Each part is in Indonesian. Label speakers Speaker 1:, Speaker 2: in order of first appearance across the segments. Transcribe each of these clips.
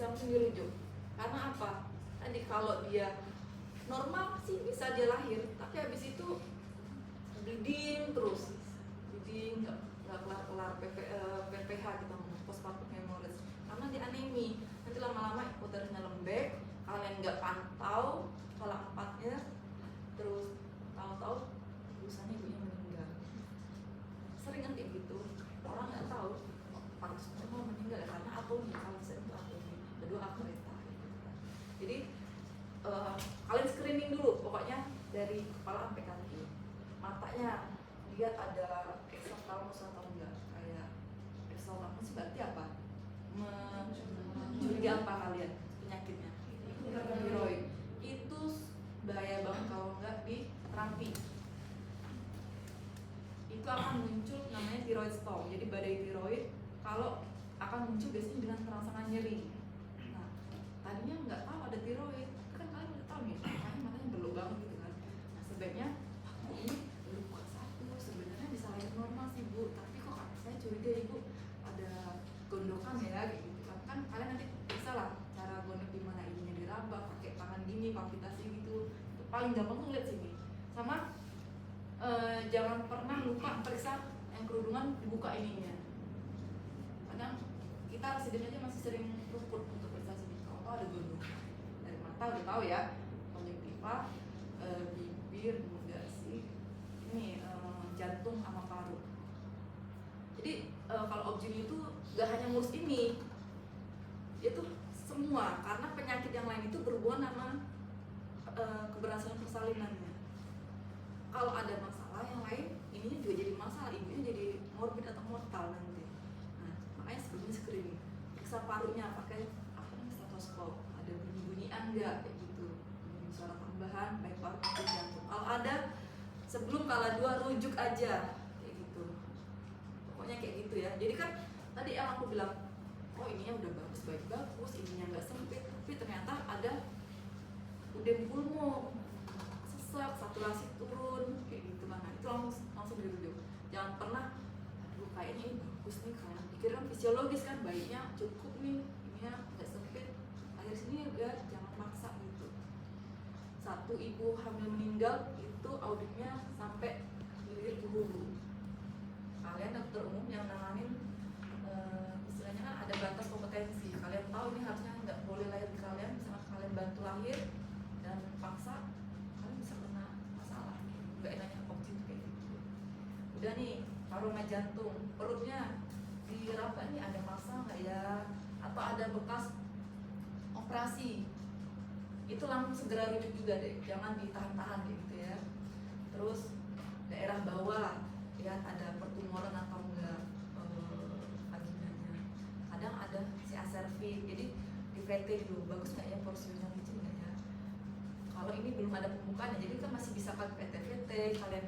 Speaker 1: bisa langsung dirujuk. Karena apa? Tadi kalau dia normal sih bisa dia lahir, tapi habis itu bleeding terus, bleeding nggak kelar PPH kita ngomong postpartum hemorrhage, karena dia anemi. Nanti lama-lama uterusnya lembek, kalian nggak pantau pola empatnya, terus tahu-tahu lulusannya ibunya meninggal. Sering kan kayak gitu, orang nggak tahu parasnya mau meninggal karena atomi, kalau saya itu atomi, kedua akreta gitu kan. Jadi kalian screening dulu pokoknya dari kepala sampai kaki. Matanya lihat ada exophthalmos atau enggak. Kayak exophthalmos berarti apa? Mencurigai apa kalian penyakitnya? Tiroid. Itu bahaya banget kalau enggak diterapi. Itu akan muncul namanya thyroid storm. Jadi badai tiroid kalau akan muncul biasanya dengan rangsangan nyeri. Nah, tadinya nggak tahu ada tiroid, kan kalian udah tahu nih, matanya belok banget gitu kan. Nah, sebaiknya ini belum buka satu, sebenarnya bisa lahir normal sih Bu, tapi kok saya curiga Ibu ada gondokan ya gitu kan. Kan kalian nanti bisa lah cara gondok gimana, ininya diraba pakai tangan gini, palpitasi gitu. Paling gampang tuh lihat sini. Sama jangan pernah lupa periksa yang kerudungan, dibuka ininya. Kadang kita residen aja masih sering luput untuk periksa sini. Kalau tahu ada gondok dari mata udah tahu ya, konjungtiva, bibir juga sih, ini jantung sama paru. Jadi kalau objek itu gak hanya ngurus ini, itu semua, karena penyakit yang lain itu berhubungan sama keberhasilan persalinannya. Kalau ada masalah yang lain, ininya juga jadi masalah, ibunya jadi morbid atau mortal nanti. Nah, makanya sebelumnya screening, periksa parunya pakai apa namanya stetoskop, ada bunyi-bunyian nggak kayak gitu, bunyi suara tambahan baik paru maupun jantung. Kalau ada sebelum kala 2 rujuk aja kayak gitu. Pokoknya kayak gitu ya. Jadi kan tadi yang aku bilang, oh ininya udah bagus, ininya nggak sempit, tapi ternyata ada udem pulmo, sesak, saturasi turun, kayak gitu kan. Nah, itu langsung dirujuk. Jangan pernah, aduh kayaknya ini bagus nih, kalian pikir kan fisiologis kan, bayinya cukup nih, ininya nggak sempit, akhir sini ya jangan maksa gitu. Satu ibu hamil meninggal itu auditnya sampai hilir ke hulu. Kalian dokter umum yang nanganin istilahnya kan ada batas kompetensi. Kalian tahu ini harusnya nggak boleh lahir di kalian, misalnya kalian bantu lahir dan paksa, kalian bisa kena masalah. Nggak enaknya objek kayak gitu. Udah nih, aroma jantung, perutnya diraba nih, ada massa nggak ya, atau ada bekas operasi, itu langsung segera rujuk juga deh, jangan ditahan-tahan gitu ya. Terus daerah bawah, lihat ada pertumoran atau enggak vaginanya. Kadang ada si acervix, jadi di VT dulu, bagus nggak ya porsinya, licin nggak ya. Kalau ini belum ada pembukaannya, jadi kan masih bisa pakai VT, kalian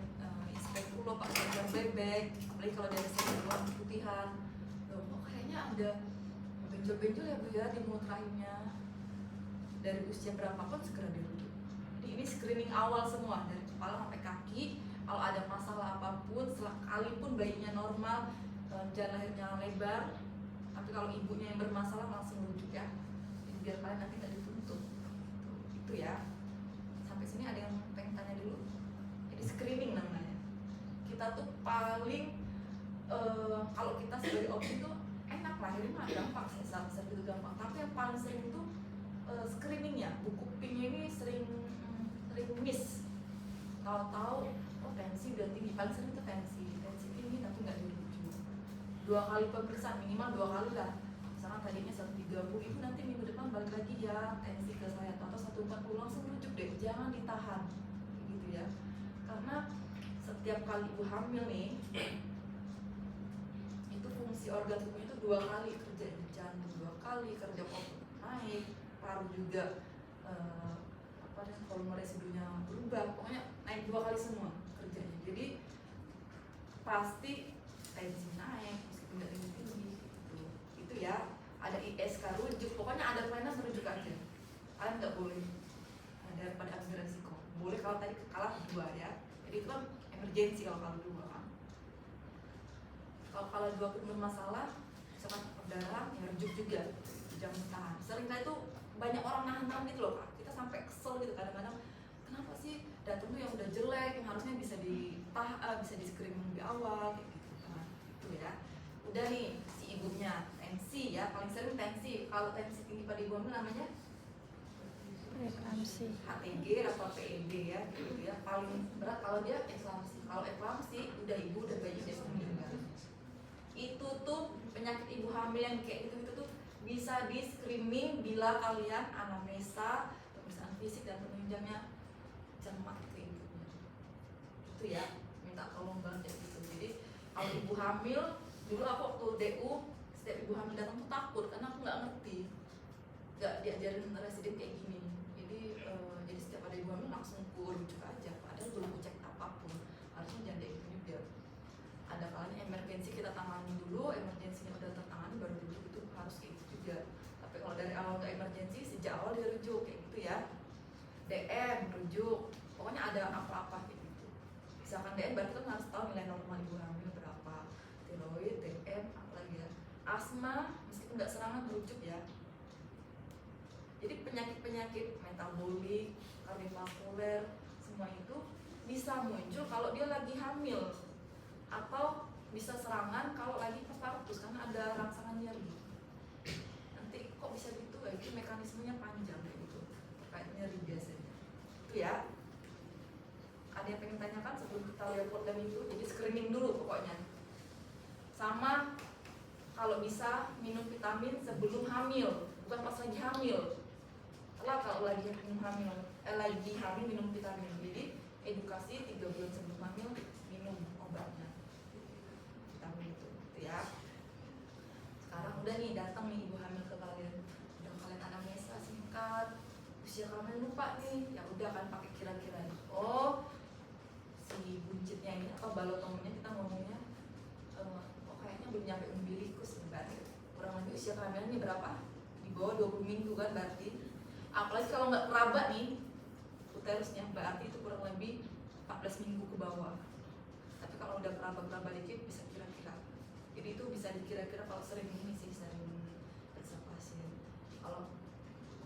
Speaker 1: inspek dulu pakai gambar bebek, apalagi kalau dari sini warna putihan. Oh kayaknya ada benjol-benjol ya Bu ya di mulut rahimnya. Dari usia berapapun segera dirujuk. Jadi ini screening awal semua, dari kepala sampai kaki. Kalau ada masalah apapun, sekalipun bayinya normal, jalan lahirnya lebar, tapi kalau ibunya yang bermasalah langsung rujuk ya. Jadi biar kalian nanti tidak dituntut. Itu ya. Sampai sini ada yang pengen tanya dulu? Jadi screening namanya. Kita tuh paling kalau kita sebagai objek tuh enak, lahirin mah gampang, sesar gitu gampang. Tapi yang paling sering tuh screeningnya, buku pingnya ini sering miss. Tahu-tahu oh tensi udah tinggi, paling sering tuh tensi tinggi tapi nggak dirujuk. 2 kali pemeriksaan, minimal 2 kali lah. Misalnya tadinya 130, ibu nanti minggu depan balik lagi ya tensi ke saya, atau 140, langsung rujuk deh, jangan ditahan gitu ya. Karena setiap kali ibu hamil nih, itu fungsi organ tubuhnya itu 2 kali kerja, jantung 2 kali kerja, naik, paru juga volume residunya berubah, pokoknya naik 2 kali semua kerjanya. Jadi pasti tensi naik meskipun dari tinggi gitu. Itu ya, ada ISK rujuk, pokoknya ada kelainan rujuk aja. Kalian nggak boleh daripada ambil resiko. Boleh kalau tadi kalah 2 ya. Jadi itu kan emergensi kalau kalah 2 kan. Kalau kalah 2 pun bermasalah, misalkan darah, ya rujuk juga. Jangan ditahan. Seringkali tuh banyak orang nahan-nahan gitu loh Kak, kita sampai kesel gitu kadang-kadang, kenapa sih datang tuh yang udah jelek, yang harusnya bisa bisa di screening di awal kayak gitu. Nah itu ya, udah nih si ibunya, tensi ya, paling sering tensi. Kalau tensi tinggi pada ibu hamil namanya
Speaker 2: Preeklamsi.
Speaker 1: HTG atau PED ya gitu ya. Paling berat kalau dia eklamsi. Kalau eklamsi udah ibu udah bayi udah meninggal. Itu tuh penyakit ibu hamil yang kayak gitu tuh bisa di screening bila kalian anamnesa, pemeriksaan fisik dan penunjangnya cermat ke ibunya. Itu ya, minta tolong banget gitu. Jadi kalau ibu hamil, dulu aku waktu DU setiap ibu hamil datang tuh takut karena aku nggak ngerti, nggak diajarin residen kayak gini. Jadi setiap ada ibu hamil langsung rujuk aja, padahal belum cek apapun. Harusnya jangan kayak gini, biar ada kalanya emergensi kita tangani dulu, emergensinya udah tertangani baru rujuk, itu harus kayak gitu juga. Tapi kalau dari awal nggak emergensi, sejak awal dia rujuk kayak gitu ya. DM rujuk, pokoknya ada apa-apa kayak gitu. Misalkan DM berarti kan harus tahu nilai normal ibu hamil berapa, tiroid, DM, apalagi ya, asma, meskipun nggak serangan rujuk ya. Jadi penyakit-penyakit metabolik, kardiovaskuler, semua itu bisa muncul kalau dia lagi hamil, atau bisa serangan kalau lagi postpartus karena ada rangsangan nyeri. Nanti kok bisa gitu? Itu mekanismenya panjang kayak gitu, kayak nyeri biasanya. Itu ya. Ada yang pengen tanyakan sebelum kita lihat program itu? Jadi screening dulu pokoknya. Sama kalau bisa minum vitamin sebelum hamil, bukan pas lagi hamil. Kalau lagi hamil minum vitamin. Jadi edukasi 3 bulan sebelum hamil minum obatnya vitamin itu ya. Sekarang udah nih, datang nih ibu hamil ke kalian, udah kalian anamnesa singkat, usia kalian lupa nih, ya udah kan pakai kira-kira. Oh si buncitnya ini atau balotominya kita ngomongnya, kayaknya belum nyampe umbilikus berarti kurang lebih usia kehamilannya berapa? Di bawah 20 minggu kan berarti. Apalagi kalau nggak kerabat nih uterusnya, berarti itu kurang lebih 14 minggu ke bawah. Tapi kalau udah kerabat dikit bisa kira-kira. Jadi itu bisa dikira-kira kalau sering ini sih, sering periksa pasien. Kalau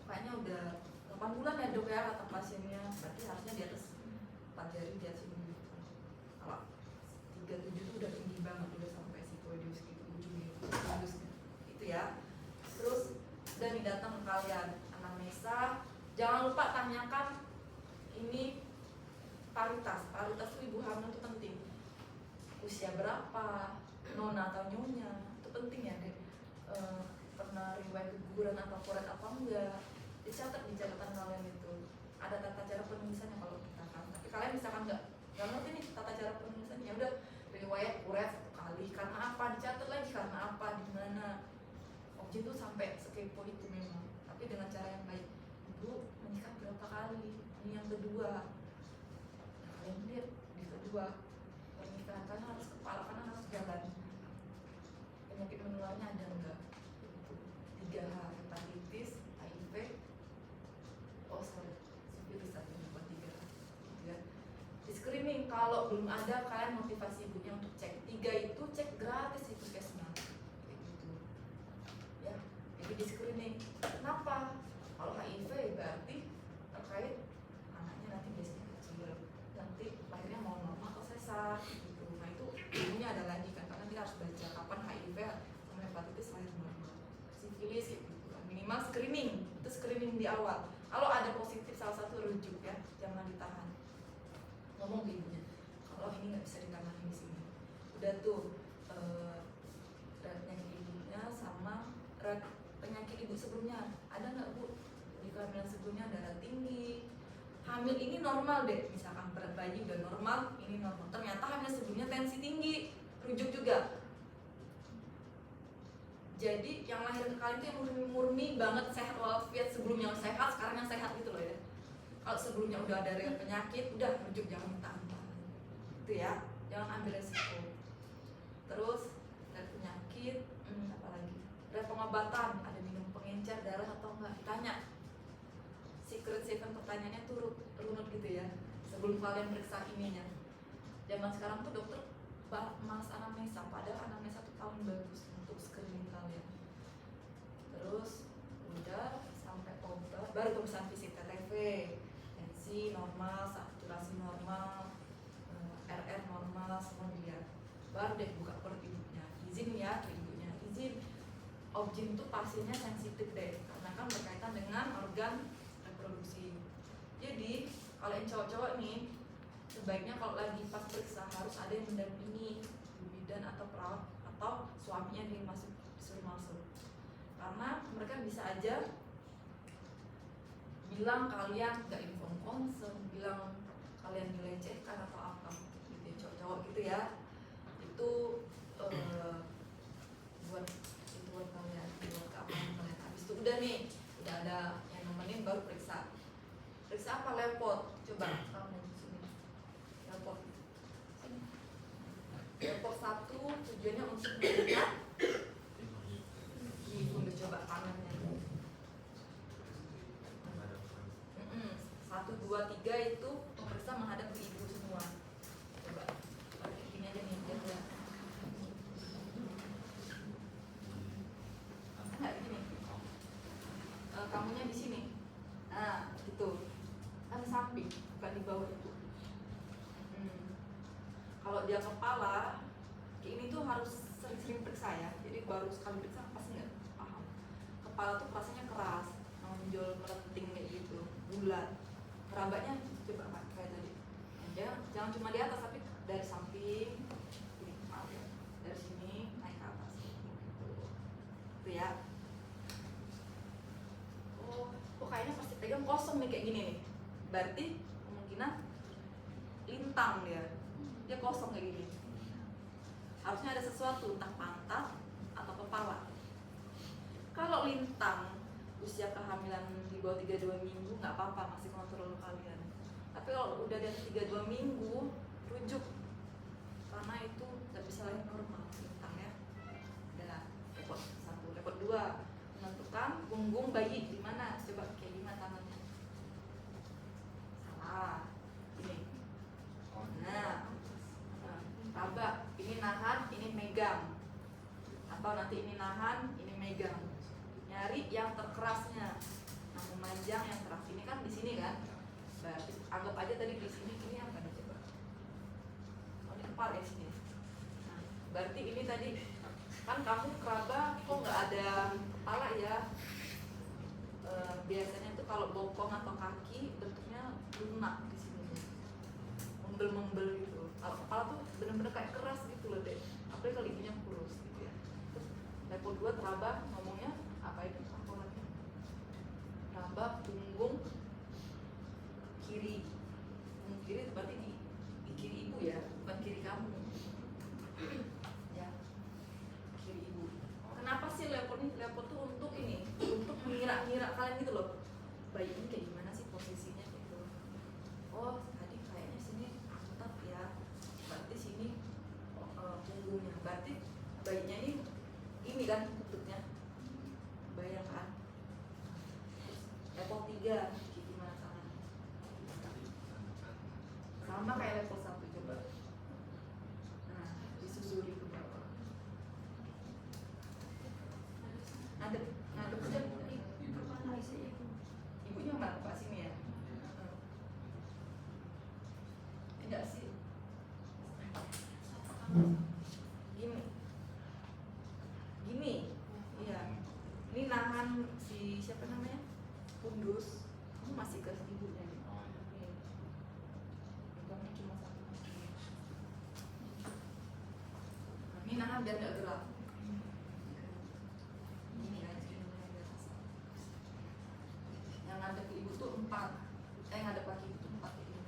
Speaker 1: kayaknya udah 8 bulan ya dok ya kata pasiennya, berarti harusnya di atas 4 jari di atas gitu. Kalau 37 itu udah tinggi banget, udah sampai psikoideus gitu ujungnya itu ya. Terus udah nih datang ke kalian anamnesa, jangan lupa tanyakan ini paritas itu ibu hamil itu penting. Usia berapa, nona atau nyonya, itu penting ya deh. Pernah riwayat keguguran atau kuret apa enggak, dicatat di catatan kalian itu. Ada tata cara penulisannya kalau kita kan. Tapi kalian misalkan nggak ngerti nih tata cara penulisannya, ya udah riwayat kuret 1 kali, karena apa, dicatat lagi karena apa, di mana. Objek itu sampai sekepo itu memang, tapi dengan cara yang baik. Ibu menikah berapa kali? Ini yang kedua. Nah, kalian lihat di kedua pernikahan kan harus kepala kanan harus jalan. Penyakit menularnya ada enggak? 3H, hepatitis, HIV, sifilis atau 3H. Ya. Di screening kalau belum ada, kalian motivasi ibunya untuk cek. 3 itu cek gratis di puskesmas. Kayak gitu. Ya. Jadi di screening. Kenapa? Kalau HIV berarti terkait anaknya nanti biasanya kecil, nanti lahirnya mau normal atau sesar gitu. Nah itu ibunya ada lagi kan, karena dia harus baca kapan HIV sama hepatitis lahir normal, sifilis gitu. Minimal screening, itu screening di awal. Kalau ada positif salah satu rujuk ya, jangan ditahan. Ngomong ke ibunya, kalau ini nggak bisa ditangani di sini. Udah tuh penyakit ibunya sama penyakit ibu sebelumnya ada nggak bu? Di kehamilan sebelumnya darah tinggi, hamil ini normal deh, misalkan berat bayi udah normal, ini normal, ternyata hamil sebelumnya tensi tinggi, rujuk juga. Jadi yang lahir ke kalian itu yang murni banget sehat walafiat, sebelumnya sehat, sekarang yang sehat gitu loh ya. Kalau sebelumnya udah ada penyakit, udah rujuk, jangan minta ampun. Itu ya, jangan ambil resiko. Terus dari penyakit, apalagi dari pengobatan, ada minum pengencer darah atau enggak, ditanya. Secret 7 pertanyaannya tuh runut gitu ya, sebelum kalian periksa ininya. Zaman sekarang tuh dokter malas anamnesa, padahal anamnesa tuh paling bagus untuk screening kalian. Terus baru pemeriksaan fisik TTV, tensi normal, saturasi normal, RR normal, semua dilihat. Baru deh buka perut ibunya, izin ya ke ibunya, izin. Objin itu pastinya sensitif deh, karena kan berkaitan dengan organ reproduksi. Jadi kalau yang cowok-cowok nih, sebaiknya kalau lagi pas periksa harus ada yang mendampingi, ibu bidan atau perawat atau suaminya disuruh masuk. Karena mereka bisa aja bilang kalian gak inform consent, bilang kalian dilecehkan atau apa gitu ya, cowok-cowok gitu ya. Itu buat kalian, buat keamanan kalian. Habis itu udah nih, udah ada yang nemenin baru periksa. Periksa apa? Lepot. Coba kamu sini. Lepot. Sini. Lepot 1 tujuannya untuk melihat ibu, coba tangannya. 1, 2, 3 itu pemeriksa menghadap ke ibu semua. Coba pakai gini aja nih, biar nggak gini. Kamunya di sini. Nah, gitu. Kan samping, bukan di bawah itu. Kalau dia kepala, kayak ini tuh harus sering-sering periksa ya. Jadi baru sekali periksa pasti nggak paham. Kepala tuh rasanya keras, menonjol, melenting kayak gitu, bulat. Kerabatnya coba pakai tadi. Jangan cuma di atas, tapi dari samping, ini, maaf ya, dari sini naik ke atas. Gitu. Itu ya. Oh, kayaknya pasti pegang kosong nih kayak gini nih. Berarti kemungkinan lintang dia kosong kayak gini. Harusnya ada sesuatu, entah pantat atau kepala. Kalau lintang usia kehamilan di bawah 32 minggu nggak apa-apa, masih kontrol kalian. Tapi kalau udah di atas 32 minggu rujuk, karena itu nggak bisa lagi normal lintang ya. Udah, repot 1, repot 2, menentukan punggung bayi di mana. Coba kayak gimana tangannya? Salah, ini. Nah, raba, ini nahan, ini megang. Atau nanti ini nahan, ini megang. Nyari yang terkerasnya. Nah, memanjang yang keras. Ini kan di sini kan. Berarti anggap aja tadi di sini, ini apa nih coba? Oh, ini kepala ya sini. Nah, berarti ini tadi kan kamu keraba kok nggak ada kepala ya? Biasanya tuh kalau bokong atau kaki bentuknya lunak di sini, membel-membel gitu. Kalau kepala tuh bener-bener kayak keras gitu loh deh. Apalagi kalau ibunya kurus gitu ya. Terus level 2 teraba ngomongnya apa itu? Komponennya teraba punggung kiri. Punggung kiri berarti di kiri ibu ya, bukan kiri kamu. Ya, kiri ibu. Kenapa sih level ini? Level tuh untuk ini, untuk mengira-ngira kalian gitu loh. Bayi ini kayak gimana sih posisinya gitu. Oh, tadi kayaknya sini otot ya. Berarti sini punggungnya. Berarti bayinya ini kan bentuknya. Bayangkan. Level 3 gimana tangan? Sama kayak level 1 coba. Nah, disusuri ke bawah. Ngadep aja. Ibunya mana Pak sini ya? Enggak sih. Gini. Iya. Ini nahan si siapa namanya? Pundus. Kamu masih ke ibunya nih. Pegangnya cuma satu kaki. Nah, ini nahan biar nggak gerak. Ini kan yang ngadep ke ibu tuh 4. Ngadep kaki itu 4 ini.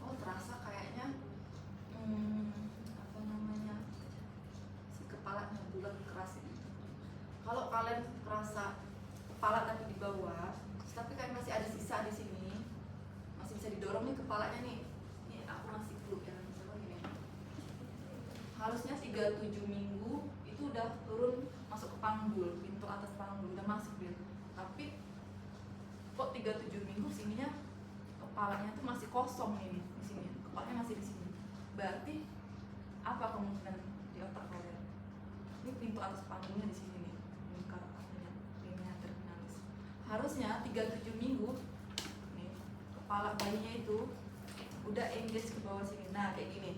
Speaker 1: Oh, terasa kayaknya apa namanya, si kepalanya bulat keras ini. Kalau kalian merasa kepala tapi di bawah, tapi kan masih ada sisa di sini, masih bisa didorong nih kepalanya nih. Ini aku masih peluk ya, coba gini. Harusnya 37 minggu itu udah turun masuk ke panggul, pintu atas panggul udah masuk dia. Tapi kok 37 minggu sininya kepalanya tuh masih kosong ini di sini, kepalanya masih di sini. Berarti apa kemungkinan di otak kalian? Ini pintu atas panggulnya di sini nih, lingkar linea terminalis. harusnya 37 minggu nih kepala bayinya itu udah engage ke bawah sini. Nah kayak gini,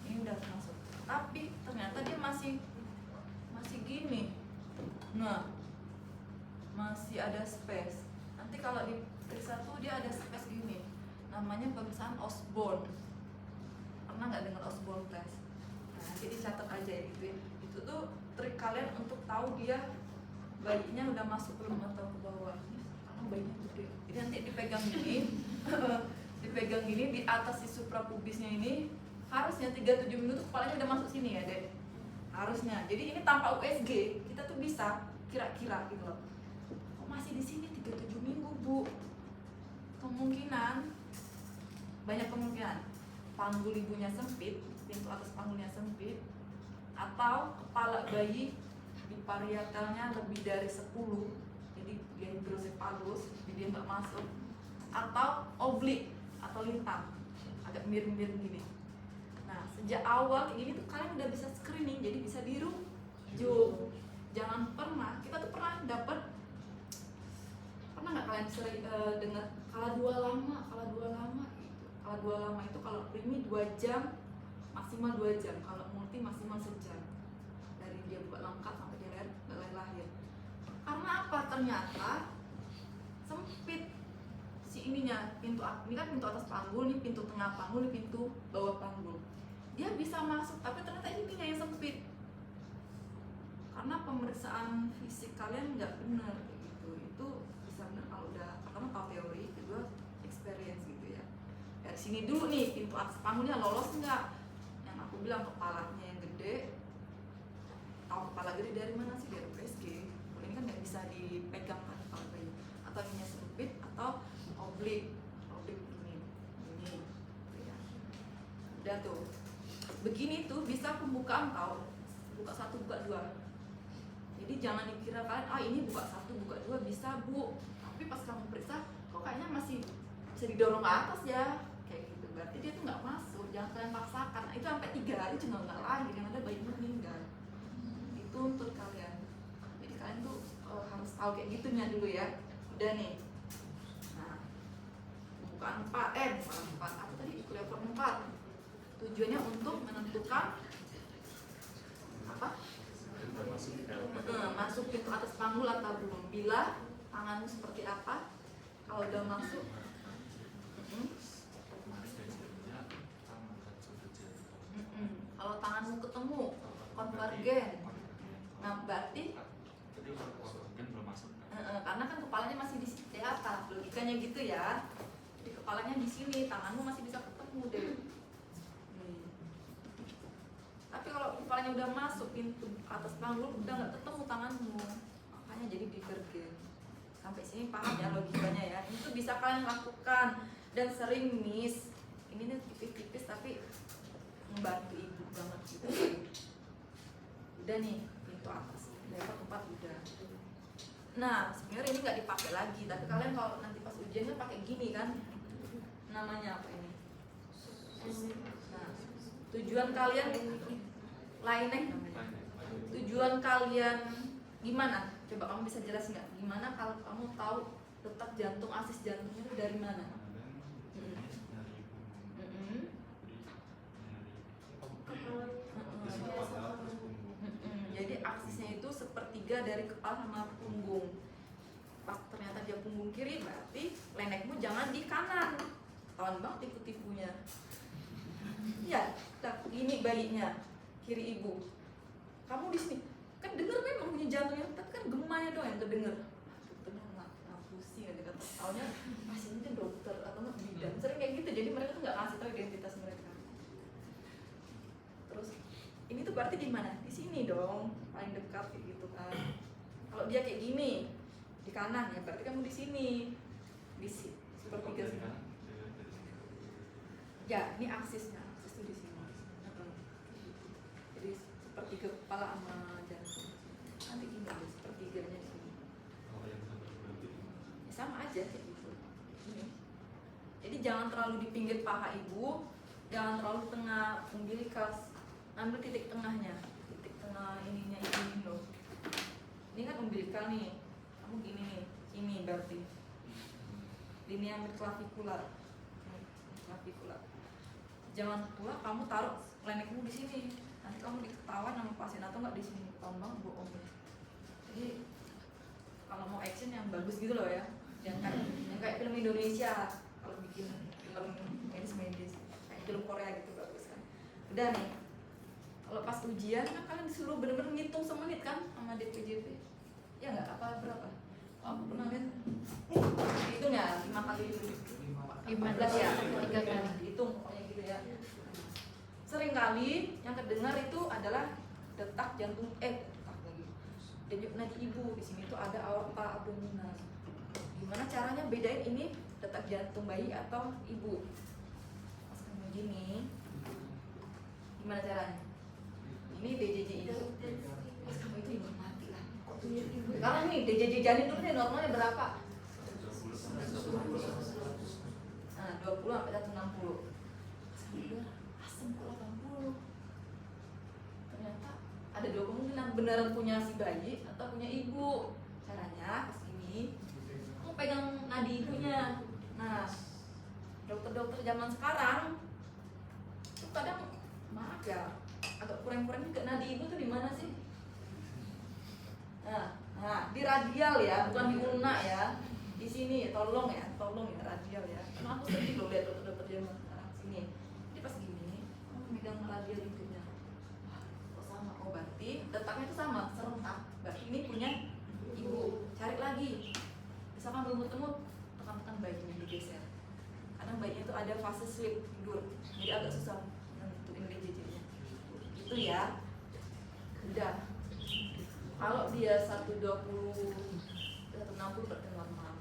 Speaker 1: ini udah masuk, tapi ternyata dia masih gini. Nah masih ada space. Nanti kalau diperiksa tuh dia ada space gini, namanya pemeriksaan Osborne. Pernah nggak dengar Osborne test? Nah, jadi catat aja ya gitu ya. Itu tuh trik kalian untuk tahu dia bayinya udah masuk belum atau ke bawah. Karena bayinya gede, jadi nanti dipegang gini dipegang gini di atas si suprapubisnya ini. Harusnya 37 minggu tuh kepalanya udah masuk sini ya dek, harusnya. Jadi ini tanpa USG kita tuh bisa kira-kira gitu loh. Kok masih di sini 37 minggu bu? Kemungkinan, banyak kemungkinan panggul ibunya sempit, pintu atas panggulnya sempit, atau kepala bayi di parietalnya lebih dari 10, jadi dia hidrosepalus, jadi dia nggak masuk, atau oblik atau lintang, agak miring-miring gini. Nah sejak awal ini tuh kalian udah bisa screening, jadi bisa dirujuk. Jangan pernah, kita tuh pernah nggak kalian sering dengar kala dua lama itu kalau primi 2 jam maksimal 2 jam, kalau multi maksimal sejam dari dia buka lengkap sampai dia lahir. Karena apa? Ternyata sempit si ininya, pintu ini kan pintu atas panggul, nih pintu tengah panggul, nih pintu bawah panggul. Dia bisa masuk, tapi ternyata ininya yang sempit. Karena pemeriksaan fisik kalian nggak benar gitu. Itu bisa benar kalau udah pertama tahu teori, kedua experience gitu ya. Dari sini dulu nih pintu atas panggulnya lolos nggak? Yang aku bilang kepalanya yang gede. Tahu kepala gede dari mana sih? Dari USG. Ini kan nggak bisa dipegang kan kepala bayi. Atau ininya sempit atau oblik ini. Ya. Udah tuh. Begini tuh bisa pembukaan tahu. Buka 1, buka 2. Jadi jangan dikira kalian ini buka 1, buka 2 bisa bu, tapi pas kamu periksa kok kayaknya masih bisa didorong ke atas ya, kayak gitu. Berarti dia tuh nggak masuk. Jangan kalian paksakan. Nah, itu sampai 3 hari juga nggak lahir, yang ada bayinya meninggal. Itu untuk kalian. Jadi kalian tuh harus tahu kayak gitunya dulu ya. Udah nih. Nah, pembukaan 4 apa tadi? Level 4. Tujuannya untuk menentukan apa? Masuk pintu atas panggul atau belum. Bila tanganmu seperti apa, kalau udah masuk kalau tanganmu ketemu konvergen, nah berarti karena kan kepalanya masih di atas, logikanya gitu ya. Jadi kepalanya di sini, tanganmu masih bisa ketemu deh. Tapi kalau kepalanya udah masuk pintu atas panggul, udah nggak ketemu tanganmu, makanya jadi divergen. Sampai sini paham ya logikanya ya. Itu bisa kalian lakukan dan sering miss. Ini nih tipis-tipis tapi membantu ibu banget gitu. Udah nih pintu atas, level 4 udah. Nah sebenarnya ini nggak dipakai lagi, tapi kalian kalau nanti pas ujian kan pakai gini kan, namanya apa ini? Nah, tujuan kalian linek namanya. Tujuan kalian gimana? Coba kamu bisa jelasin nggak? Gimana kalau kamu tahu letak jantung, asis jantungnya itu dari mana? Jadi aksisnya itu 1/3 dari kepala sama punggung. Pas ternyata dia punggung kiri, berarti lenekmu jangan di kanan. Tawan banget tipu-tipunya. Ya, ini bayinya kiri ibu. Kamu di sini kan denger memang punya jantungnya, tapi kan gemanya doang yang kedenger. Dokternya nggak pusing aja kan. Taunya pasiennya dokter atau nggak bidan. Sering kayak gitu. Jadi mereka tuh nggak ngasih tahu identitas mereka. Terus ini tuh berarti di mana? Di sini dong, paling dekat kayak gitu kan. Kalau dia kayak gini di kanan ya berarti kamu di sini. Di sini sepertiga sini. Ya, ini aksisnya. Aksis tuh di sini. Jadi sepertiga kepala sama jantung. Nanti gini deh, sepertiganya di sini. Ya, sama aja kayak gitu. Ini. Jadi jangan terlalu di pinggir paha ibu, jangan terlalu tengah umbilikas. Ambil titik tengahnya, titik tengah ininya ini loh. Ini kan umbilikal nih. kamu gini nih, ini berarti linea midclavicular. Jangan pula kamu taruh klinikmu di sini, nanti kamu diketahuan sama pasien atau nggak di sini, ketahuan banget bohong. Jadi kalau mau action yang bagus gitu loh ya, yang kayak film Indonesia, kalau bikin film medis kayak film Korea gitu bagus kan. Udah nih, kalau pas ujian kan kalian disuruh bener-bener ngitung semenit kan sama DPJP, ya nggak apa berapa? Aku pernah lihat hitung ya 5 kali 15 ya, 3 kali hitung pokoknya gitu ya. Sering kali yang kedengar itu adalah detak jantung denyut nadi ibu. Di sini tuh ada aorta abdominis. Gimana caranya bedain ini detak jantung bayi atau ibu? Pas kamu gini, gimana caranya? Ini DJJ ibu. Pas kamu itu ibu mati lah. Kok denyut ibu? Karena nih DJJ janin dulu nih normalnya berapa? 20 sampai 160. Asam kok 80. Ternyata ada 2 kemungkinan, beneran punya si bayi atau punya ibu. Caranya kesini, kamu pegang nadi ibunya. Nah, dokter-dokter zaman sekarang tuh kadang maaf ya, agak kurang-kurang juga nadi ibu tuh di mana sih? Nah, di radial ya, bukan di ulna ya. Di sini tolong ya radial ya. Karena aku sedih loh lihat dokter-dokter zaman sekarang sini. Jadi pas gini, kamu megang radial ibunya. Kok sama? Oh berarti detaknya itu sama, serentak. Berarti ini punya ibu. Cari lagi. Misalkan belum ketemu, tekan-tekan bayinya digeser. Kadang bayinya itu ada fase sleep, tidur. Jadi agak susah nentuin DJJ-nya. Itu ya. Udah. Kalau dia 120, 160 berarti normal.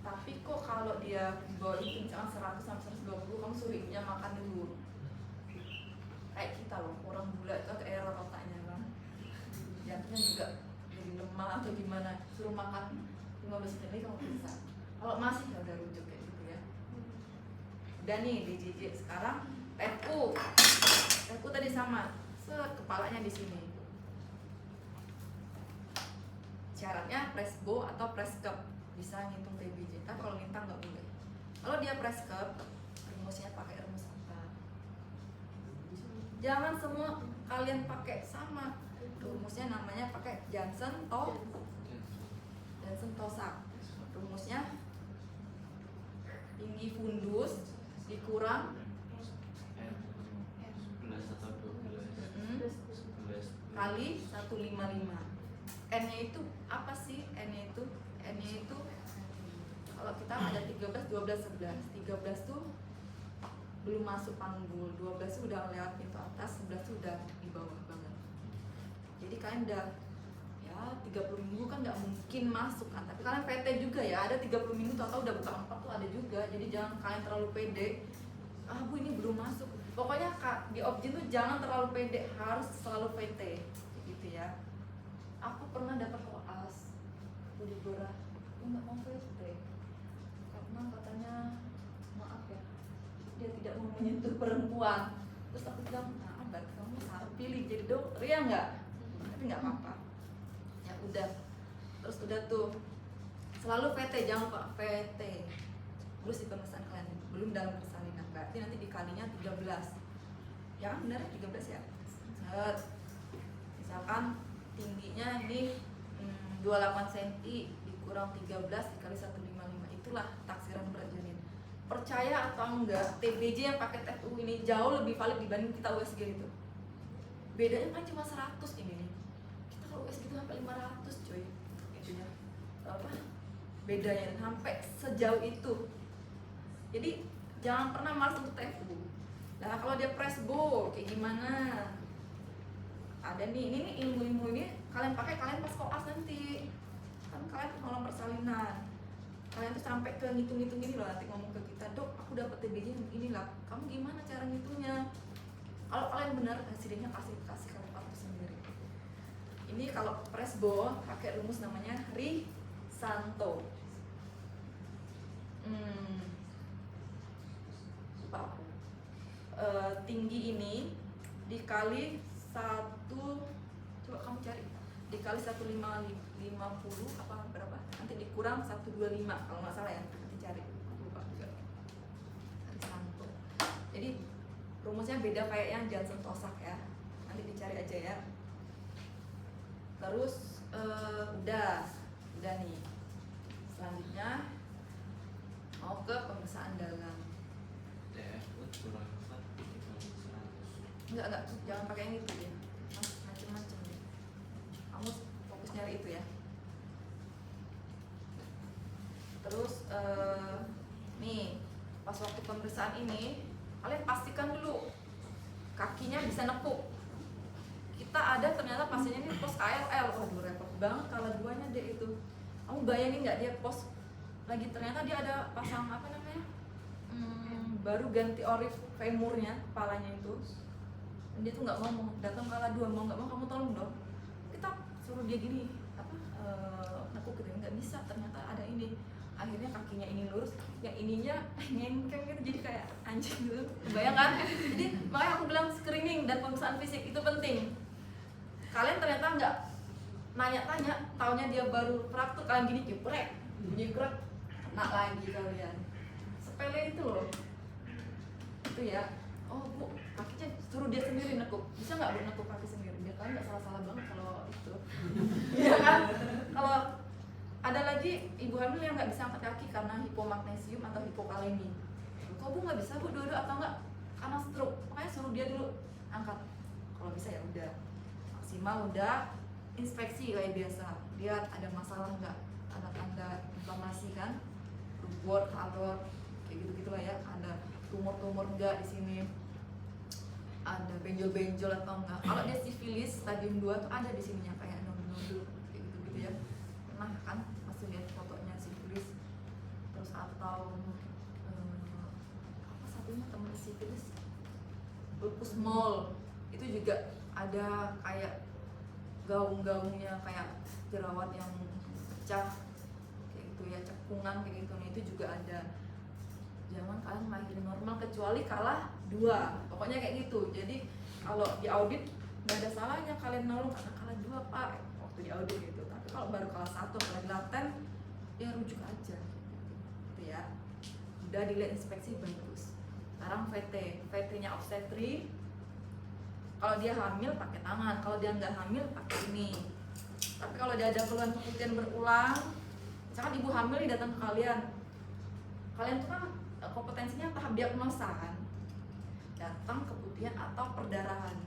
Speaker 1: Tapi kok kalau dia di bawah itu misalkan 100 sampai 120, kamu suruh ibunya makan dulu. Kayak kita loh, orang gula itu ke error otaknya kan. Jantungnya juga jadi lemah atau gimana, suruh makan 15 menit kamu bisa. Kalau masih ya udah rujuk kayak gitu ya. Udah nih DJJ sekarang TFU. TFU tadi sama, kepalanya di sini. Syaratnya press bow atau press cup, bisa ngitung TBJ. Tapi kalau minta nggak boleh. Kalau dia press cup, rumusnya pakai rumus apa? Jangan semua kalian pakai sama. Rumusnya namanya pakai Jansen-Tosak. Rumusnya tinggi fundus dikurang
Speaker 2: 11 atau 12
Speaker 1: kali 155. N-nya itu apa sih? N-nya itu kalau kita ada 13, 12, 11. 13 tuh belum masuk panggul, 12 tuh udah lewat pintu atas, 11 tuh udah di bawah banget. Jadi kalian udah ya 30 minggu kan nggak mungkin masuk kan, tapi kalian PT juga ya, ada 30 minggu tau-tau udah buka 4 tuh ada juga. Jadi jangan kalian terlalu pede, Bu ini belum masuk. Pokoknya di objin tuh jangan terlalu pede, harus selalu PT gitu ya. Aku pernah dapat koas di Bora, aku nggak mau PT karena katanya maaf ya, dia tidak mau menyentuh perempuan. Terus aku bilang, nah berarti kamu harus pilih jadi dokter ya nggak? Tapi nggak apa-apa. Ya udah, terus udah tuh selalu PT, jangan lupa PT. Terus di pemesan kalian belum dalam persalinan, berarti nanti dikalinya 13. Ya kan benar 13 ya? Set. Misalkan tingginya ini 28 cm dikurang 13 dikali 155, itulah taksiran berat janin. Percaya atau enggak, TBJ yang pakai TFU ini jauh lebih valid dibanding kita USG itu. Bedanya kan cuma 100 ini nih. Kita kalau USG itu sampai 500 coy. Gitu ya. Apa? Bedanya sampai sejauh itu. Jadi jangan pernah malas untuk TFU. Nah kalau dia press bow kayak gimana? Ada nih, ini ilmu-ilmu ini kalian pakai kalian pas koas nanti. Kan kalian nolong persalinan. Kalian tuh sampai ke ngitung-ngitung ini loh, nanti ngomong ke kita, "Dok, aku dapat TBJ ini lah. Kamu gimana cara ngitungnya?" Kalau kalian benar, hasilnya kasih kalian waktu sendiri. Ini kalau press bow pakai rumus namanya Risanto. Lupa aku. Tinggi ini dikali 1, coba kamu cari dikali 150 apa berapa? Nanti dikurang 125 kalau nggak salah ya. Nanti cari, lupa juga. Arisanto. Jadi rumusnya beda kayak yang Johnson Tosak ya. Nanti dicari aja ya. Terus udah nih. Selanjutnya mau ke pemeriksaan dalam.
Speaker 2: TF kurang 1 dikali 100.
Speaker 1: Enggak, jangan pakai yang itu ya. Macem-macem ya. Kamu fokus nyari itu ya. Terus nih pas waktu pemeriksaan ini kalian pastikan dulu kakinya bisa nekuk. Kita ada ternyata pasiennya ini pos KLL. Waduh repot banget kalau duanya dia itu. Kamu bayangin nggak dia pos lagi ternyata dia ada pasang apa namanya? Baru ganti orif femurnya, kepalanya itu. Dan dia tuh nggak ngomong, datang kala 2 mau nggak mau kamu tolong dong. Kita suruh dia gini apa nekuk gitu nggak bisa, ternyata ada ini. Akhirnya kakinya ini lurus, yang ininya ngengkeng gitu jadi kayak anjing gitu. Bayangkan. Jadi makanya aku bilang screening dan pemeriksaan fisik itu penting. Kalian ternyata nggak nanya-tanya, taunya dia baru fraktur, kalian gini jeprek, bunyi krek, kena lagi kalian. Sepele itu loh. Itu ya. Oh bu, kakinya suruh dia sendiri nekuk. Bisa nggak bu nekuk kaki sendiri? Biar kalian nggak salah-salah banget kalau itu. Iya kan? Kalau ada lagi ibu hamil yang nggak bisa angkat kaki karena hipomagnesium atau hipokalemi. Kok bu nggak bisa bu dua-dua atau nggak karena stroke? Makanya suruh dia dulu angkat. Kalau bisa ya udah maksimal udah inspeksi kayak biasa. Lihat ada masalah nggak, tanda-tanda inflamasi kan, rubor, alor, kayak gitu-gitu lah ya. Ada tumor-tumor enggak di sini, ada benjol-benjol atau enggak. Kalau dia sifilis stadium 2 tuh ada di sininya kayak nodul-nodul kayak gitu-gitu ya. Pernah kan masih lihat fotonya sifilis. Terus atau apa satunya temen sifilis, lupus mole itu juga ada kayak gaung-gaungnya kayak jerawat yang pecah kayak gitu ya, cekungan kayak gitu. Nah itu juga ada. Jangan kalian lahirin normal kecuali kalah 2, pokoknya kayak gitu. Jadi kalau di audit nggak ada salahnya kalian nolong karena kalah 2 pak waktu di audit gitu. Tapi kalau baru kalah 1 apalagi laten ya rujuk aja gitu ya. Udah dilihat inspeksi bagus. Sekarang VT nya obstetri. Kalau dia hamil pakai tangan, kalau dia nggak hamil pakai ini. Tapi kalau dia ada keluhan keputihan berulang, misalkan ibu hamil nih datang ke kalian tuh kan kompetensinya tahap diagnosa kan, datang keputihan atau perdarahan.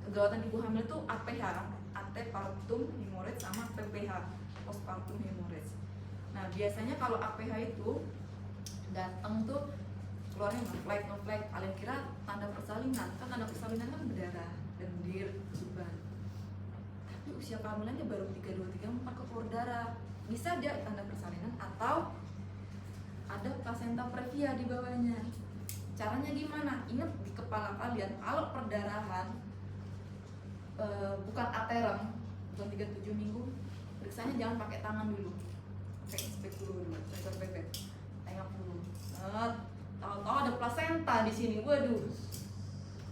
Speaker 1: Kegawatan ibu hamil itu APH, antepartum hemorrhage, sama PPH, postpartum hemorrhage. Nah biasanya kalau APH itu datang tuh keluarnya ngeflag, kalian kira tanda persalinan, kan tanda persalinan kan berdarah, lendir, suban. Tapi usia kehamilannya baru 32-34 ke keluar darah. Bisa dia tanda persalinan atau ada placenta previa di bawahnya. Caranya gimana? Ingat di kepala kalian, kalau perdarahan bukan aterem, bukan 37 minggu, periksanya jangan pakai tangan dulu, pakai inspek dulu, sensor pipet, tengok dulu. Tahu-tahu ada plasenta di sini, waduh,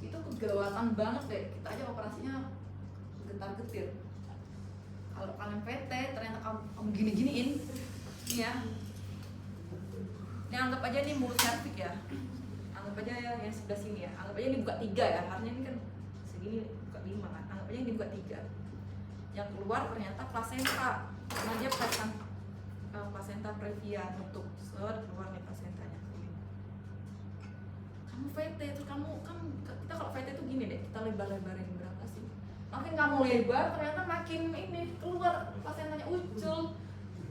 Speaker 1: itu kegawatan banget deh. Kita aja operasinya getar-getir. Kalau kalian PT, ternyata kamu gini-giniin, ya. Ini anggap aja ini mulut cervix ya, anggap aja ya yang sebelah sini ya, anggap aja ini buka 3 ya, harusnya ini kan segini buka 5 kan, anggap aja ini buka 3. Yang keluar ternyata plasenta, karena dia placenta previa, nutup, keluar nih placentanya. Kamu VT itu kamu kan, kita kalau VT itu gini deh, kita lebar-lebarin berapa sih? Makin kamu lebar ternyata makin ini keluar placentanya ucul,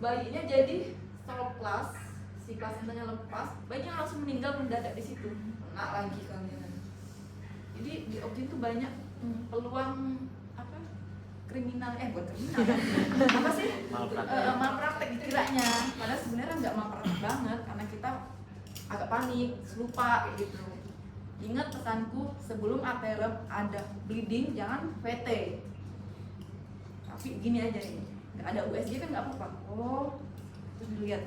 Speaker 1: bayinya jadi surplus, si placentanya lepas, bayinya langsung meninggal mendadak di situ. Kena lagi kalian. Jadi di objek itu banyak peluang apa? Kriminal, bukan kriminal ya. Apa sih? Malpraktek dikiranya. Padahal sebenarnya nggak malpraktek banget karena kita agak panik, lupa kayak gitu. Ingat pesanku, sebelum aterem ada bleeding jangan VT. Tapi gini aja nih, nggak ada USG kan nggak apa-apa. Oh, terus dilihat,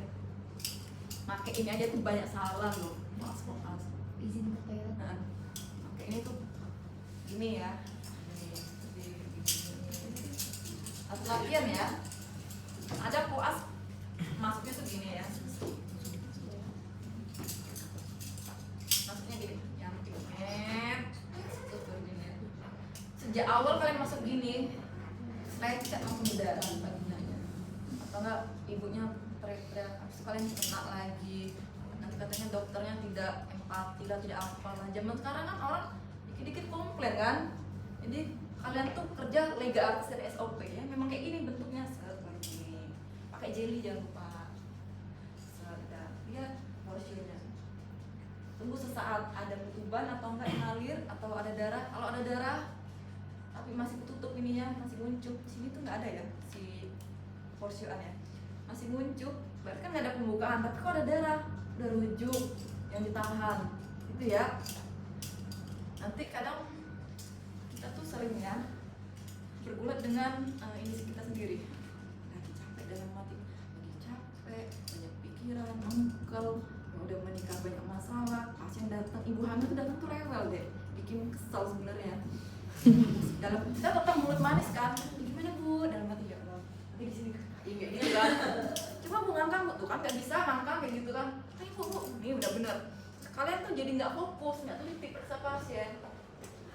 Speaker 1: pakai ini aja tuh banyak salah loh. Maaf.
Speaker 3: Izin bertanya.
Speaker 1: Nah, pakai ini tuh gini ya. Satu latihan ya. Ada puas masuknya tuh gini ya. Masuknya gini, yang terus baru gini. Sejak awal kalian masuk gini, supaya tidak langsung ke darah vaginanya. Atau enggak ibunya teriak-teriak, habis itu kalian kena lagi. Nanti katanya dokternya tidak empati lah, tidak apalah. Zaman sekarang kan orang dikit-dikit komplain kan. Jadi kalian tuh kerja lega artis dari SOP ya. Memang kayak gini bentuknya, set lagi. Pakai jelly jangan lupa. Set, lihat porsinya. Tunggu sesaat ada ketuban atau enggak ngalir atau ada darah. Kalau ada darah tapi masih ketutup ininya, masih nguncup. Sini tuh nggak ada ya si porsioannya. Masih nguncup, berarti kan nggak ada pembukaan. Tapi kalau ada darah, udah rujuk yang ditahan. Itu ya. Nanti kadang kita tuh sering ya bergulat dengan ini kita sendiri. Lagi capek dalam hati, lagi capek, banyak pikiran, mengkel, udah menikah banyak masalah, pasien datang, ibu hamil tuh datang tuh rewel deh, bikin kesel sebenarnya. Dalam kita tetap mulut manis kan, gimana bu? Dalam hati ya Allah, tapi di sini kayak gitu kan. Coba bu ngangkang bu, tuh kan nggak bisa ngangkang kayak gitu kan. Ayo bu, ini udah bener. Kalian tuh jadi nggak fokus, nggak teliti periksa pasien.